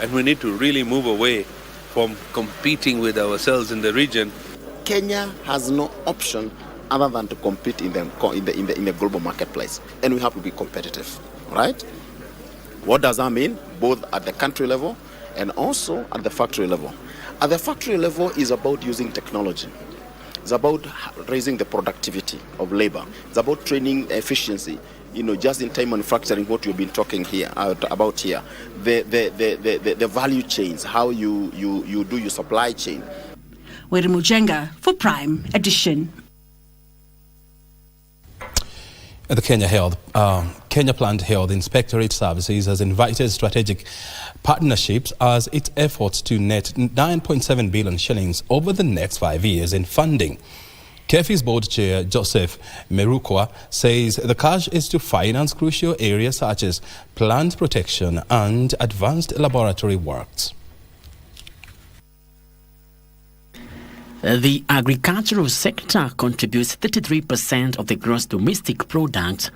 [SPEAKER 22] And we need to really move away from competing with ourselves in the region.
[SPEAKER 21] Kenya has no option other than to compete in the global marketplace. And we have to be competitive, right? What does that mean? Both at the country level and also at the factory level. At the factory level is about using technology. It's about raising the productivity of labor. It's about training efficiency. Just in time manufacturing, what you've been talking about here. The value chains, how you do your supply chain.
[SPEAKER 20] Weri Mujenga for Prime Edition.
[SPEAKER 4] The Kenya Plant Health Inspectorate Services has invited strategic partnerships as its efforts to net 9.7 billion shillings over the next 5 years in funding. KEFI's board chair Joseph Merukwa says the cash is to finance crucial areas such as plant protection and advanced laboratory works.
[SPEAKER 24] The agricultural sector contributes 33% of the gross domestic product.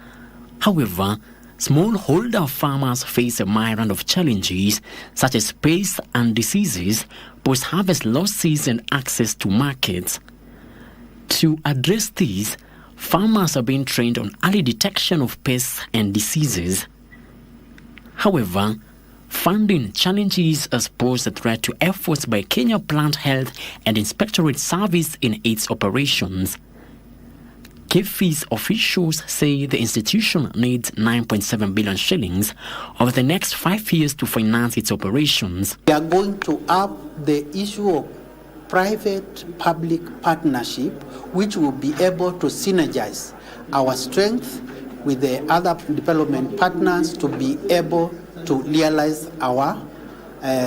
[SPEAKER 24] However, smallholder farmers face a myriad of challenges such as pests and diseases, post-harvest losses and access to markets. To address these, farmers are being trained on early detection of pests and diseases. However, funding challenges has posed a threat to efforts by Kenya Plant Health and Inspectorate Service in its operations. KEFI's officials say the institution needs 9.7 billion shillings over the next 5 years to finance its operations.
[SPEAKER 25] We are going to up the issue of private-public partnership, which will be able to synergize our strength with the other development partners to be able to realize our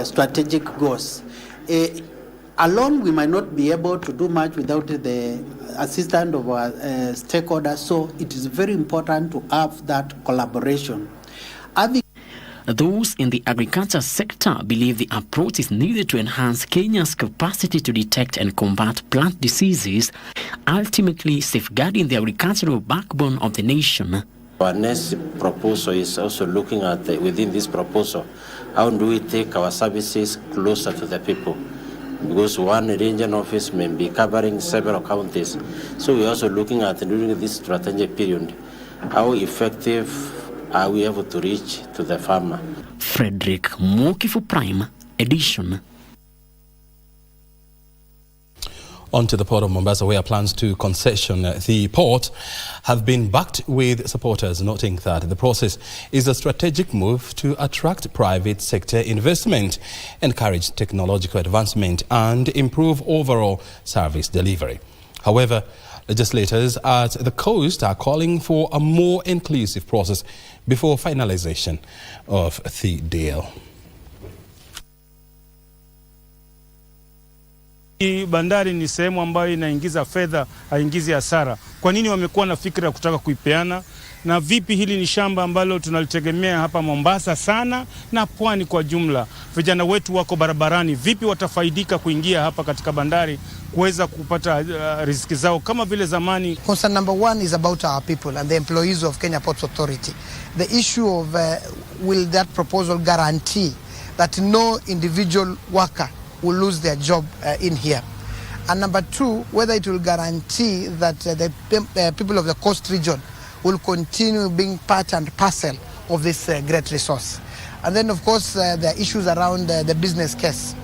[SPEAKER 25] strategic goals. Alone, we might not be able to do much without the assistance of our stakeholders, so it is very important to have that collaboration.
[SPEAKER 24] Those in the agriculture sector believe the approach is needed to enhance Kenya's capacity to detect and combat plant diseases, ultimately safeguarding the agricultural backbone of the nation.
[SPEAKER 2] Our next proposal is also looking at, within this proposal, how do we take our services closer to the people? Because one region office may be covering several counties. So we're also looking at, during this strategic period, how effective are we able to reach to the farmer?
[SPEAKER 24] Frederick Mokifu Prime Edition.
[SPEAKER 4] On to the port of Mombasa, where plans to concession the port have been backed with supporters, noting that the process is a strategic move to attract private sector investment, encourage technological advancement and improve overall service delivery. However, legislators at the coast are calling for a more inclusive process before finalization of the deal.
[SPEAKER 5] Bandari ni sehemu ambayo inaingiza fedha, haingizi hasara. Kwa nini wamekuwa na fikra ya kutaka kuipeana? Na vipi hili ni shamba ambalo tunalitegemea hapa Mombasa sana na pwani kwa jumla? Vijana wetu wako barabarani, vipi watafaidika kuingia hapa katika bandari kuweza kupata riziki zao kama vile zamani?
[SPEAKER 6] Concern number one is about our people and the employees of Kenya Ports Authority. The issue of will that proposal guarantee that no individual worker will lose their job in here? And number two, whether it will guarantee that the people of the coast region will continue being part and parcel of this great resource. And then, of course, the issues around the business case.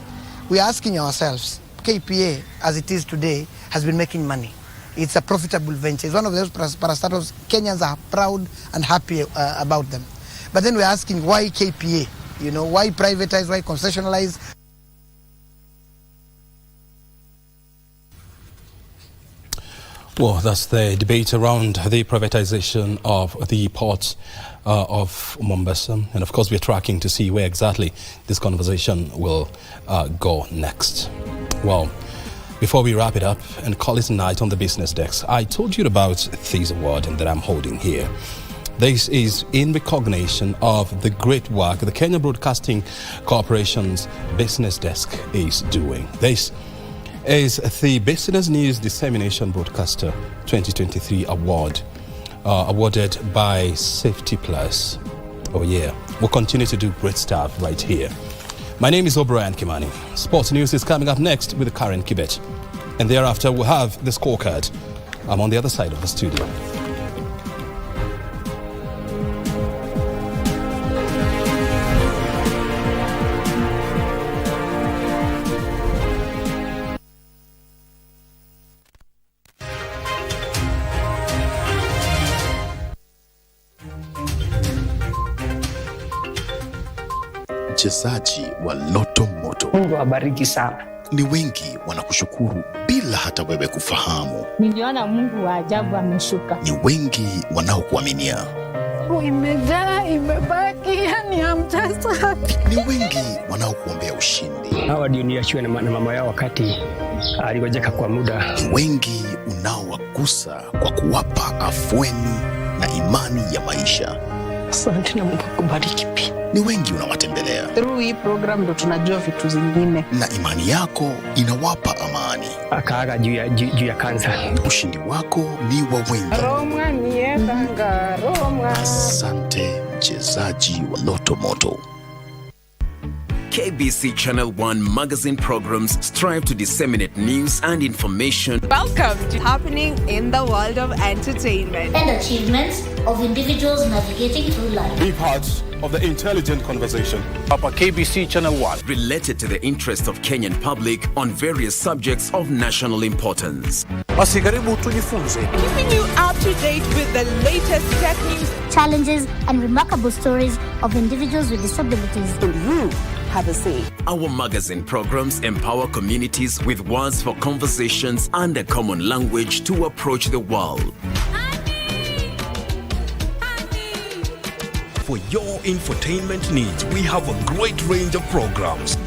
[SPEAKER 6] We are asking ourselves, KPA, as it is today, has been making money. It's a profitable venture. It's one of those parastatals Kenyans are proud and happy about them. But then we're asking, why KPA? You know, why privatize, why concessionalize?
[SPEAKER 4] Well, that's the debate around the privatization of the ports of Mombasa. And of course, we're tracking to see where exactly this conversation will go next. Well, before we wrap it up and call it a night on the business desk, I told you about this award that I'm holding here. This is in recognition of the great work the Kenya Broadcasting Corporation's business desk is doing. This is the Business News Dissemination Broadcaster 2023 award, awarded by Safety Plus. Oh yeah, we'll continue to do great stuff right here. My name is O'Brien Kimani. Sports News is coming up next with Karen Kibet. And thereafter we'll have the scorecard. I'm on the other side of the studio.
[SPEAKER 7] Mchezaji wa Loto Moto.
[SPEAKER 11] Mungu awabariki sana.
[SPEAKER 7] Ni wengi wanakushukuru bila hata wewe kufahamu.
[SPEAKER 26] Niliona Mungu wa ajabu ameshuka.
[SPEAKER 7] Ni wengi wanaokuaminia.
[SPEAKER 26] Imejaa, imebaki, yani I'm just happy.
[SPEAKER 7] Ni wengi wanaokuombea ushindi.
[SPEAKER 11] Hawa ndio niachiwe na mama yao wakati aligojeka kwa muda.
[SPEAKER 7] Ni wengi unaowagusa kwa kuwapa afueni na imani ya maisha.
[SPEAKER 11] Asante na Mungu akubariki pia.
[SPEAKER 7] Ni wengi unawatembelea.
[SPEAKER 26] Through hii program ndo tunajua vitu zingine.
[SPEAKER 7] Na imani yako inawapa amani.
[SPEAKER 11] Akaaga juu ya kansa.
[SPEAKER 7] Ushindi wako ni wa wengi.
[SPEAKER 26] Roma niendanga, Roma.
[SPEAKER 7] Asante mchezaji wa Loto Moto.
[SPEAKER 27] KBC Channel 1 magazine programs strive to disseminate news and information.
[SPEAKER 28] Welcome to happening in the world of entertainment
[SPEAKER 29] and achievements of individuals navigating through life.
[SPEAKER 30] Be part of the intelligent conversation. Papa KBC Channel 1.
[SPEAKER 27] Related to the interest of Kenyan public on various subjects of national importance.
[SPEAKER 30] Basi karibu tujifunze.
[SPEAKER 28] Keeping you up to date with the latest tech news,
[SPEAKER 29] challenges and remarkable stories of individuals with disabilities.
[SPEAKER 28] And you have a say.
[SPEAKER 27] Our magazine programs empower communities with words for conversations and a common language to approach the world.
[SPEAKER 31] For your infotainment needs, we have a great range of programs.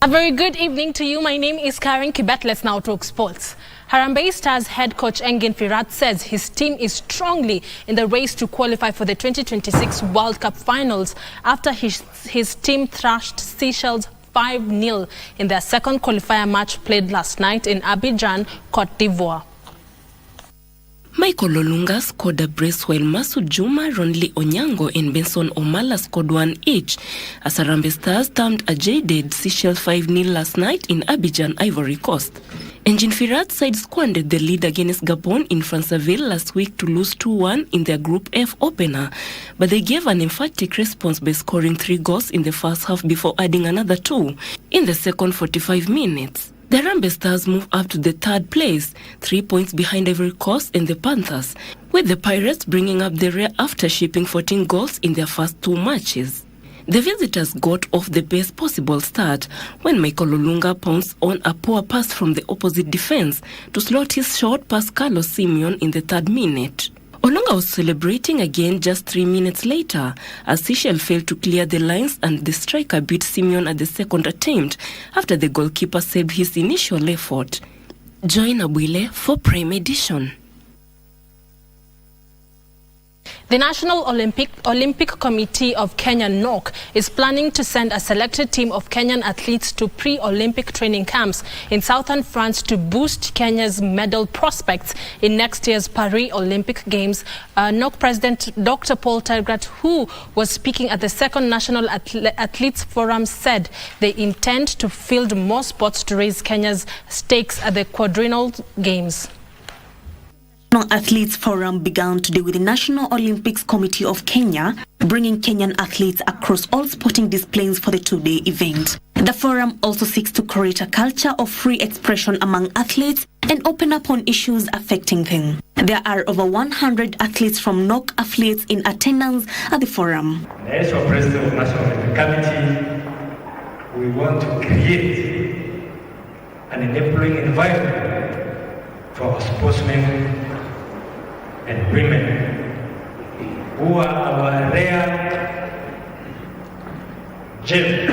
[SPEAKER 1] A very good evening to you. My name is Karen Kibet. Let's now talk sports. Harambee Stars head coach Engin Firat says his team is strongly in the race to qualify for the 2026 World Cup finals after his team thrashed Seychelles 5-0 in their second qualifier match played last night in Abidjan, Cote d'Ivoire.
[SPEAKER 3] Michael Olunga scored a brace while Masud Juma, Ronly Onyango and Benson Omala scored one each as Harambee Stars thumped a jaded Seychelles 5-0 last night in Abidjan, Ivory Coast. Engin Firat's side squandered the lead against Gabon in Franceville last week to lose 2-1 in their Group F opener, but they gave an emphatic response by scoring 3 goals in the first half before adding another 2 in the second 45 minutes. The Harambee Stars move up to the 3rd place, 3 points behind Ivory Coast and the Panthers, with the Pirates bringing up the rear after shipping 14 goals in their first 2 matches. The visitors got off the best possible start when Michael Olunga pounced on a poor pass from the opposite defense to slot his shot past Carlos Simeon in the 3rd minute. Olunga was celebrating again just 3 minutes later as Seychelles failed to clear the lines and the striker beat Simeon at the second attempt after the goalkeeper saved his initial effort. Join Abuile for Prime Edition.
[SPEAKER 1] The National Olympic Committee of Kenya, NOC, is planning to send a selected team of Kenyan athletes to pre-Olympic training camps in southern France to boost Kenya's medal prospects in next year's Paris Olympic Games. NOC President Dr. Paul Tergrat, who was speaking at the second National Athletes Forum, said they intend to field more sports to raise Kenya's stakes at the quadrennial games.
[SPEAKER 8] National Athletes Forum began today with the National Olympics Committee of Kenya, bringing Kenyan athletes across all sporting disciplines for the 2-day event. The forum also seeks to create a culture of free expression among athletes and open up on issues affecting them. There are over 100 athletes from NOC affiliates in attendance at the forum.
[SPEAKER 9] As your President of the National Olympic Committee, we want to create an enabling environment for our sportsmen and women who are our rare gem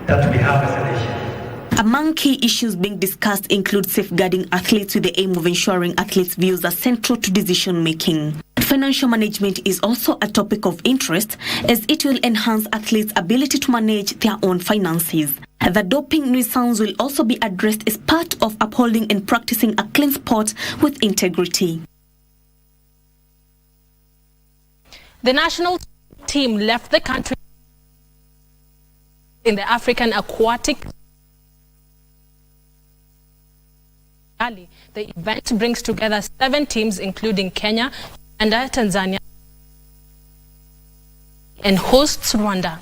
[SPEAKER 9] that we have as a nation.
[SPEAKER 8] Among key issues being discussed include safeguarding athletes with the aim of ensuring athletes' views are central to decision-making. Financial management is also a topic of interest as it will enhance athletes' ability to manage their own finances. The doping nuisance will also be addressed as part of upholding and practicing a clean sport with integrity.
[SPEAKER 1] The national team left the country in the African Aquatic Rally. The event brings together 7 teams, including Kenya, Uganda, Tanzania, and hosts Rwanda.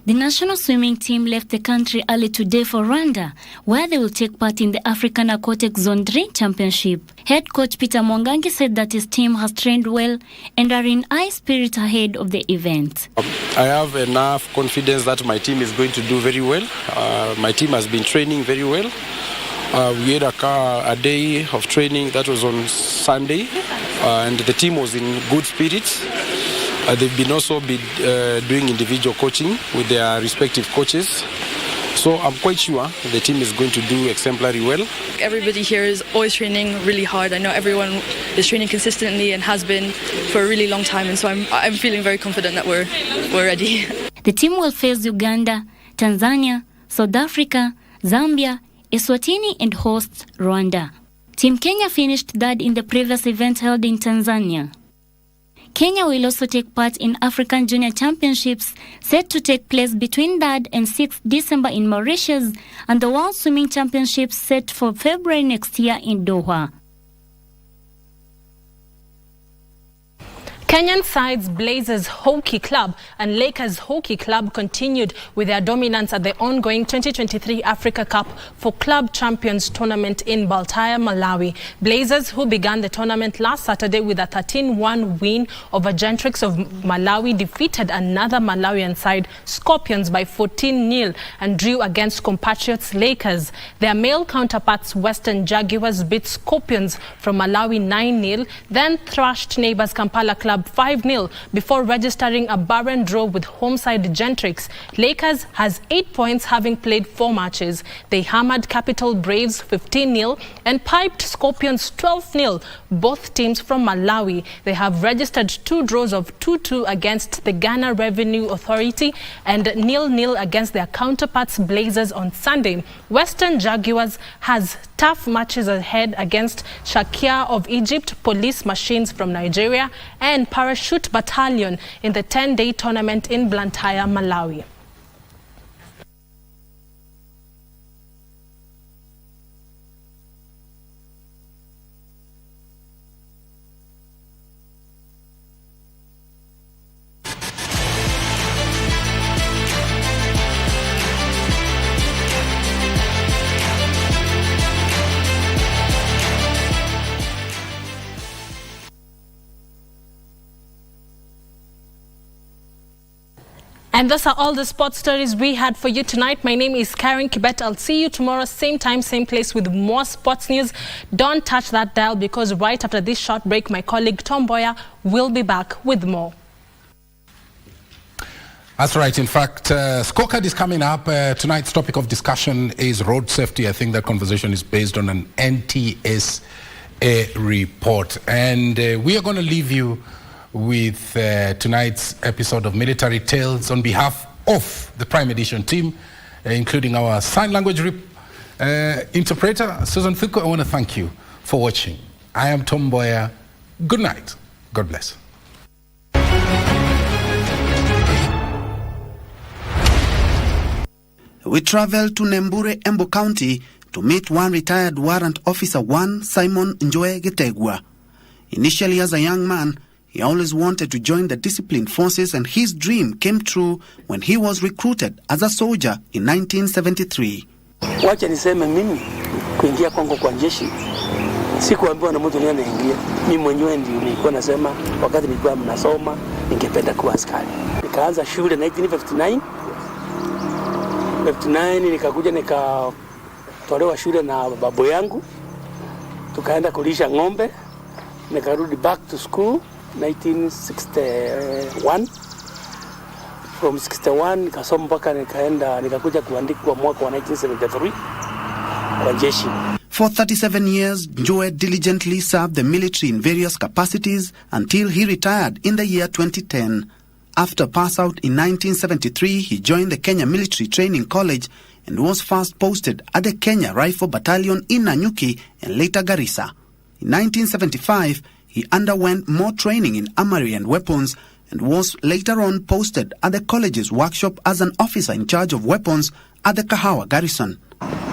[SPEAKER 10] The national swimming team left the country early today for Rwanda, where they will take part in the African Aquatic Zone 3 Championship. Head coach Peter Mwangangi said that his team has trained well and are in high spirit ahead of the event.
[SPEAKER 12] I have enough confidence that my team is going to do very well. My team has been training very well. We had a day of training that was on Sunday, and the team was in good spirits. They've been also doing individual coaching with their respective coaches. So I'm quite sure the team is going to do exemplary well.
[SPEAKER 13] Everybody here is always training really hard. I know everyone is training consistently and has been for a really long time, and so I'm feeling very confident that we're ready.
[SPEAKER 10] The team will face Uganda, Tanzania, South Africa, Zambia, Eswatini and hosts Rwanda. Team Kenya finished 3rd in the previous event held in Tanzania. Kenya will also take part in African Junior Championships set to take place between 3rd and 6th December in Mauritius and the World Swimming Championships set for February next year in Doha.
[SPEAKER 1] Kenyan sides Blazers Hockey Club and Lakers Hockey Club continued with their dominance at the ongoing 2023 Africa Cup for Club Champions Tournament in Baltaya, Malawi. Blazers, who began the tournament last Saturday with a 13-1 win over Gentrix of Malawi, defeated another Malawian side, Scorpions, by 14-0 and drew against compatriots Lakers. Their male counterparts, Western Jaguars, beat Scorpions from Malawi 9-0, then thrashed neighbors Kampala Club Club 5-0 before registering a barren draw with home side Gentrix. Lakers has 8 points having played 4 matches. They hammered Capital Braves 15-0 and piped Scorpions 12-0, both teams from Malawi. They have registered 2 draws of 2-2 against the Ghana Revenue Authority and 0-0 against their counterparts Blazers on Sunday. Western Jaguars has tough matches ahead against Shakia of Egypt, Police Machines from Nigeria and Parachute Battalion in the 10-day tournament in Blantyre, Malawi. And those are all the sports stories we had for you tonight. My name is Karen Kibet. I'll see you tomorrow, same time, same place with more sports news. Don't touch that dial because right after this short break, my colleague Tom Mboya will be back with more.
[SPEAKER 14] That's right. In fact, Scorecard is coming up. Tonight's topic of discussion is road safety. I think that conversation is based on an NTSA report. And we are going to leave you with tonight's episode of Military Tales on behalf of the Prime Edition team, including our sign language interpreter, Susan Thuko. I want to thank you for watching. I am Tom Mboya. Good night. God bless.
[SPEAKER 15] We travel to Nembure, Embu County to meet one retired warrant officer, Simon Njoe Getegwa. Initially as a young man, he always wanted to join the disciplined forces, and his dream came true when he was recruited as a soldier in 1973.
[SPEAKER 16] Wacha niseme mimi kuingia Kongo kwa jeshi sikuambiwa na mtu nani anaingia. Mimi mwenyewe ndio nilikuwa nasema wakati nilikuwa mnasoma ningependa kuwa askari. Nikaanza shule 1959. 59 nikakuja nikatolewa shule na babu yangu. Tukaenda kulisha ng'ombe. Nikarudi back to school 1961. From 61 nikasoma mpaka nikakuja kuandikwa mwaka wa 1973 kwa jeshi.
[SPEAKER 15] For 37 years, Njoe diligently served the military in various capacities until he retired in the year 2010. After pass out in 1973, he joined the Kenya Military Training College and was first posted at the Kenya Rifle Battalion in Nanyuki and later Garissa. In 1975, he underwent more training in armory and weapons and was later on posted at the college's workshop as an officer in charge of weapons at the Kahawa Garrison.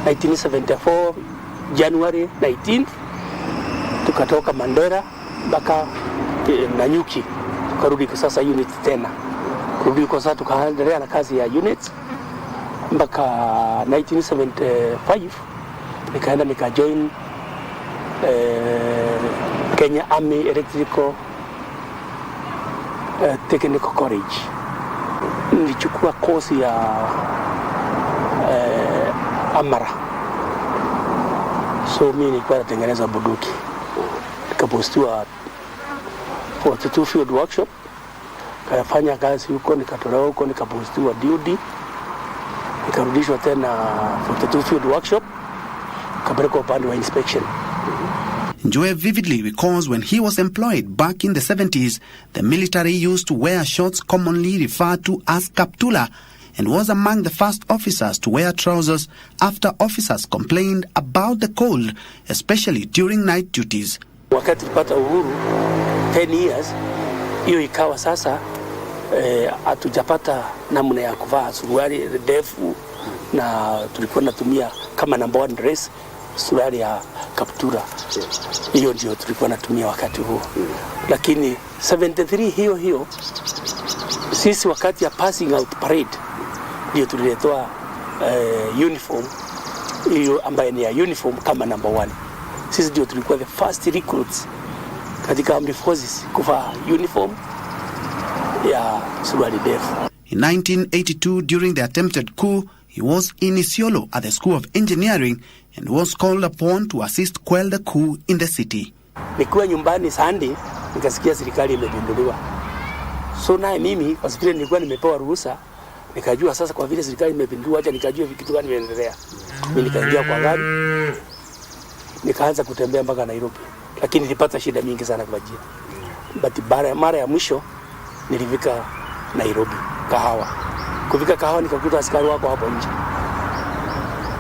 [SPEAKER 16] 1974, January 19th, tukatoka Mandera mpaka Nanyuki, tukarudi kwa sasa unit tena. Kurudi kwa sasa tukaendelea na kazi ya units mpaka 1975 nikaenda nikajoin Kenya Army Electrical Technical College. Nilichukua kosi ya Amara. So mimi nilikuwa natengeneza bunduki. Nikapostiwa 42 Field Workshop. Kafanya kazi huko, nikatolewa huko, nikapostiwa duty. Nikarudishwa tena 42 Field Workshop. Kapelekwa upande wa inspection.
[SPEAKER 15] Njoe vividly recalls when he was employed back in the 70s, the military used to wear shorts commonly referred to as kaptula and was among the first officers to wear trousers after officers complained about the cold, especially during night duties.
[SPEAKER 16] Wakati tulipata uhuru 10 years, hiyo ikawa sasa hatujapata namna ya kuvaa suruali ndefu na tulikuwa natumia kama number 1 dress suruali ya kaptura. Hiyo ndio tulikuwa natumia wakati huo. Lakini 73 hiyo sisi wakati ya passing out parade ndio tuliletwa uniform hiyo ambayo ni ya uniform kama number 1. Sisi ndio tulikuwa the first recruits katika armed forces kuvaa uniform ya suruali ndefu.
[SPEAKER 15] In 1982, during the attempted coup, he was in Isiolo at the School of Engineering and was called upon to assist quell the coup in the city.
[SPEAKER 16] Nikiwa nyumbani Sunday nikasikia serikali imepinduliwa. So naye mimi kwa sababu nilikuwa nimepewa ruhusa, nikajua sasa kwa vile serikali imepinduliwa, acha nikajua kitu gani inaendelea. Mimi nikaingia kwa gari, nikaanza kutembea mpaka Nairobi. Lakini nilipata shida mingi sana kwa njia. But mara ya mwisho nilifika Nairobi, Kahawa. Kufika Kahawa nikakuta askari wako hapo nje.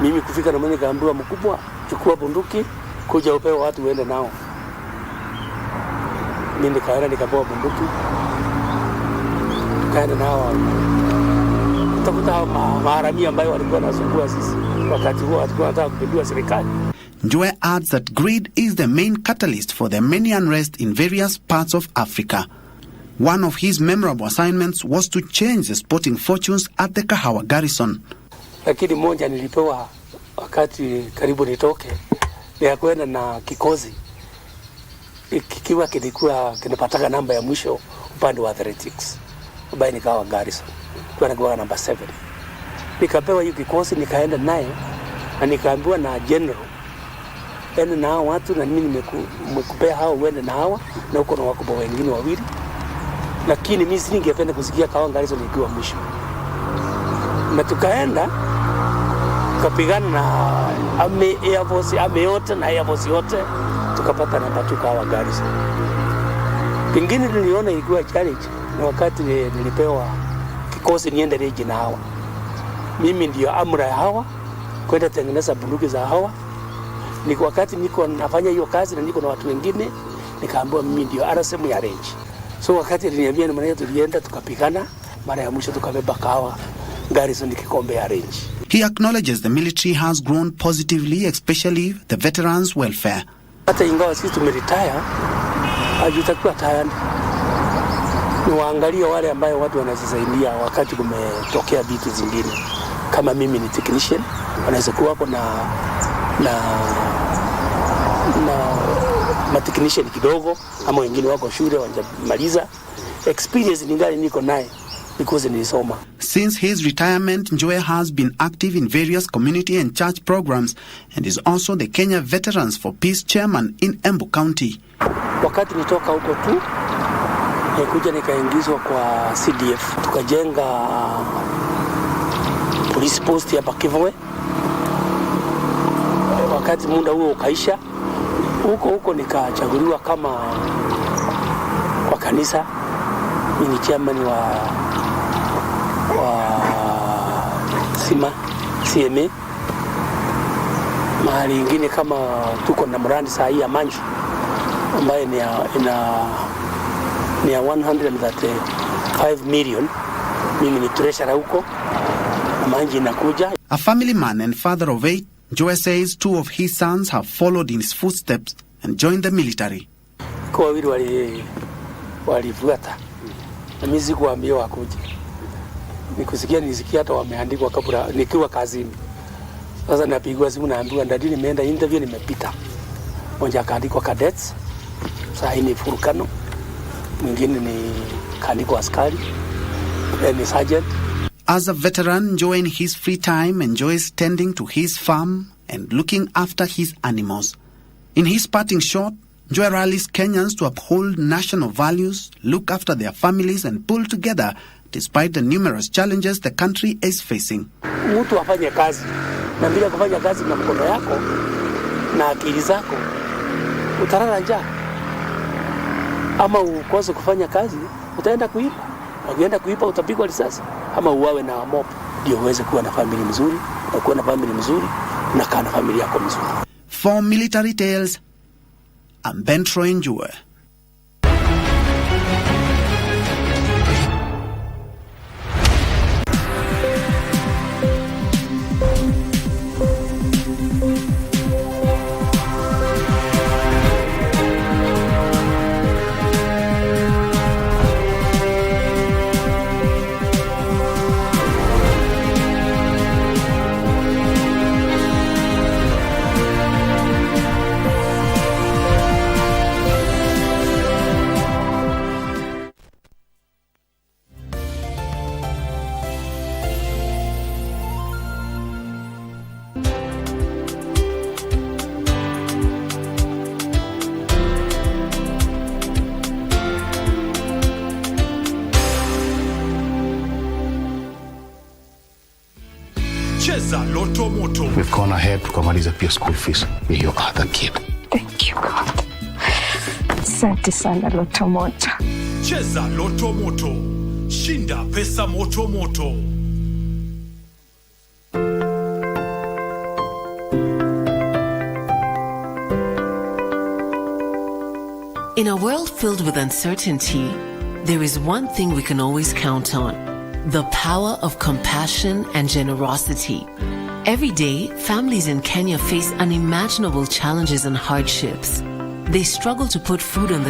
[SPEAKER 16] Mimi kufika na mwenye kaambiwa, mkubwa, chukua bunduki, kuja upewe watu uende nao. Mimi nikaenda nikapewa bunduki. Tukaenda nao. Tutakuta maharamia ambayo walikuwa wanasumbua sisi. Wakati huo walikuwa wanataka kupindua serikali.
[SPEAKER 15] Njoe adds that greed is the main catalyst for the many unrest in various parts of Africa. One of his memorable assignments was to change the sporting fortunes at the Kahawa garrison.
[SPEAKER 16] Lakini moja nilipewa wakati karibu nitoke, ya kwenda na kikozi. Kikiwa kilikuwa kinapataka namba ya mwisho upande wa athletics. Ambaye ni Kahawa garrison. Kwa nikawa namba 7. Nikapewa hiyo kikozi, nikaenda naye na nikaambiwa na general, ende na hao watu, na mimi nimekupea hao uende na hawa, na uko na wakubwa wengine wawili. Lakini mimi singependa kusikia Kahawa garrison ikiwa mwisho. Na tukaenda tukapigana na Air Force yote na Air Force yote, tukapata namba 2 Kahawa garrison. Pengine niliona ilikuwa challenge, na wakati nilipewa kikosi niende reji na hawa. Mimi ndio amra ya hawa kwenda tengeneza bunduki za hawa. Niko wakati niko nafanya hiyo kazi na niko na watu wengine, nikaambiwa mimi ndio RSM ya range. So wakati aliniambia ni maana tulienda tukapigana, mara ya mwisho tukabeba Kahawa garrison kikombe ya range.
[SPEAKER 15] He acknowledges the military has grown positively, especially the veterans' welfare.
[SPEAKER 16] Hata ingawa sisi tumeretire, hajutakuwa tayari. Niwaangalie wale ambao watu wanazisaidia wakati kumetokea vitu zingine. Kama mimi ni technician, wanaweza kuwa hapo na technician kidogo, ama wengine wako shule wanamaliza. Experience ningali niko naye because nilisoma.
[SPEAKER 15] Since his retirement, Njoe has been active in various community and church programs and is also the Kenya Veterans for Peace chairman in Embu County.
[SPEAKER 16] Wakati nitoka huko tu, nikuja nikaingizwa kwa CDF. Tukajenga police post ya Bakivwe. Wakati muda huo ukaisha, huko nikachaguliwa kama kwa kanisa. Mimi ni chairman wa CMA. Mahali ingine kama tuko na mradi saa hii ya Manju ambaye ni ya 135 million. Mimi ni treasurer huko. Manji inakuja.
[SPEAKER 15] A family man and father of 8, Njoe says 2 of his sons have followed in his footsteps and joined the military.
[SPEAKER 16] Kwa wawili walifuata. Na mimi sikuambia wakuje. Nilisikia hata wameandikwa kabla nikiwa kazini. Sasa napigwa simu naambiwa ndadini nimeenda interview nimepita. Mmoja akaandikwa cadets. Sasa hii ni furukano. Mwingine ni kaandikwa askari. Ni sergeant.
[SPEAKER 15] As a veteran, Njoe in his free time enjoys tending to his farm and looking after his animals. In his parting shot, Njoe rallies Kenyans to uphold national values, look after their families and pull together despite the numerous challenges the country is facing.
[SPEAKER 16] Mtu afanye kazi, na bila kufanya kazi na mkono yako na akili zako utalala njaa. Ama ukose kufanya kazi, utaenda kuiba. Ukienda kuiba utapigwa risasi, ama uwawe na mob. Ndio uweze kuwa na familia nzuri, na kuwa na familia nzuri, na kaa na familia yako nzuri.
[SPEAKER 15] For Military Tales, I'm Ben Troy Njoe.
[SPEAKER 31] Cheza Loto Moto.
[SPEAKER 7] We've gone ahead tukamaliza pia school fees ya your other kid.
[SPEAKER 26] Thank you God. Asante sana Loto Moto.
[SPEAKER 31] Cheza Loto Moto. Shinda pesa moto moto.
[SPEAKER 2] In a world filled with uncertainty, there is one thing we can always count on: the power of compassion and generosity. Every day, families in Kenya face unimaginable challenges and hardships. They struggle to put food on the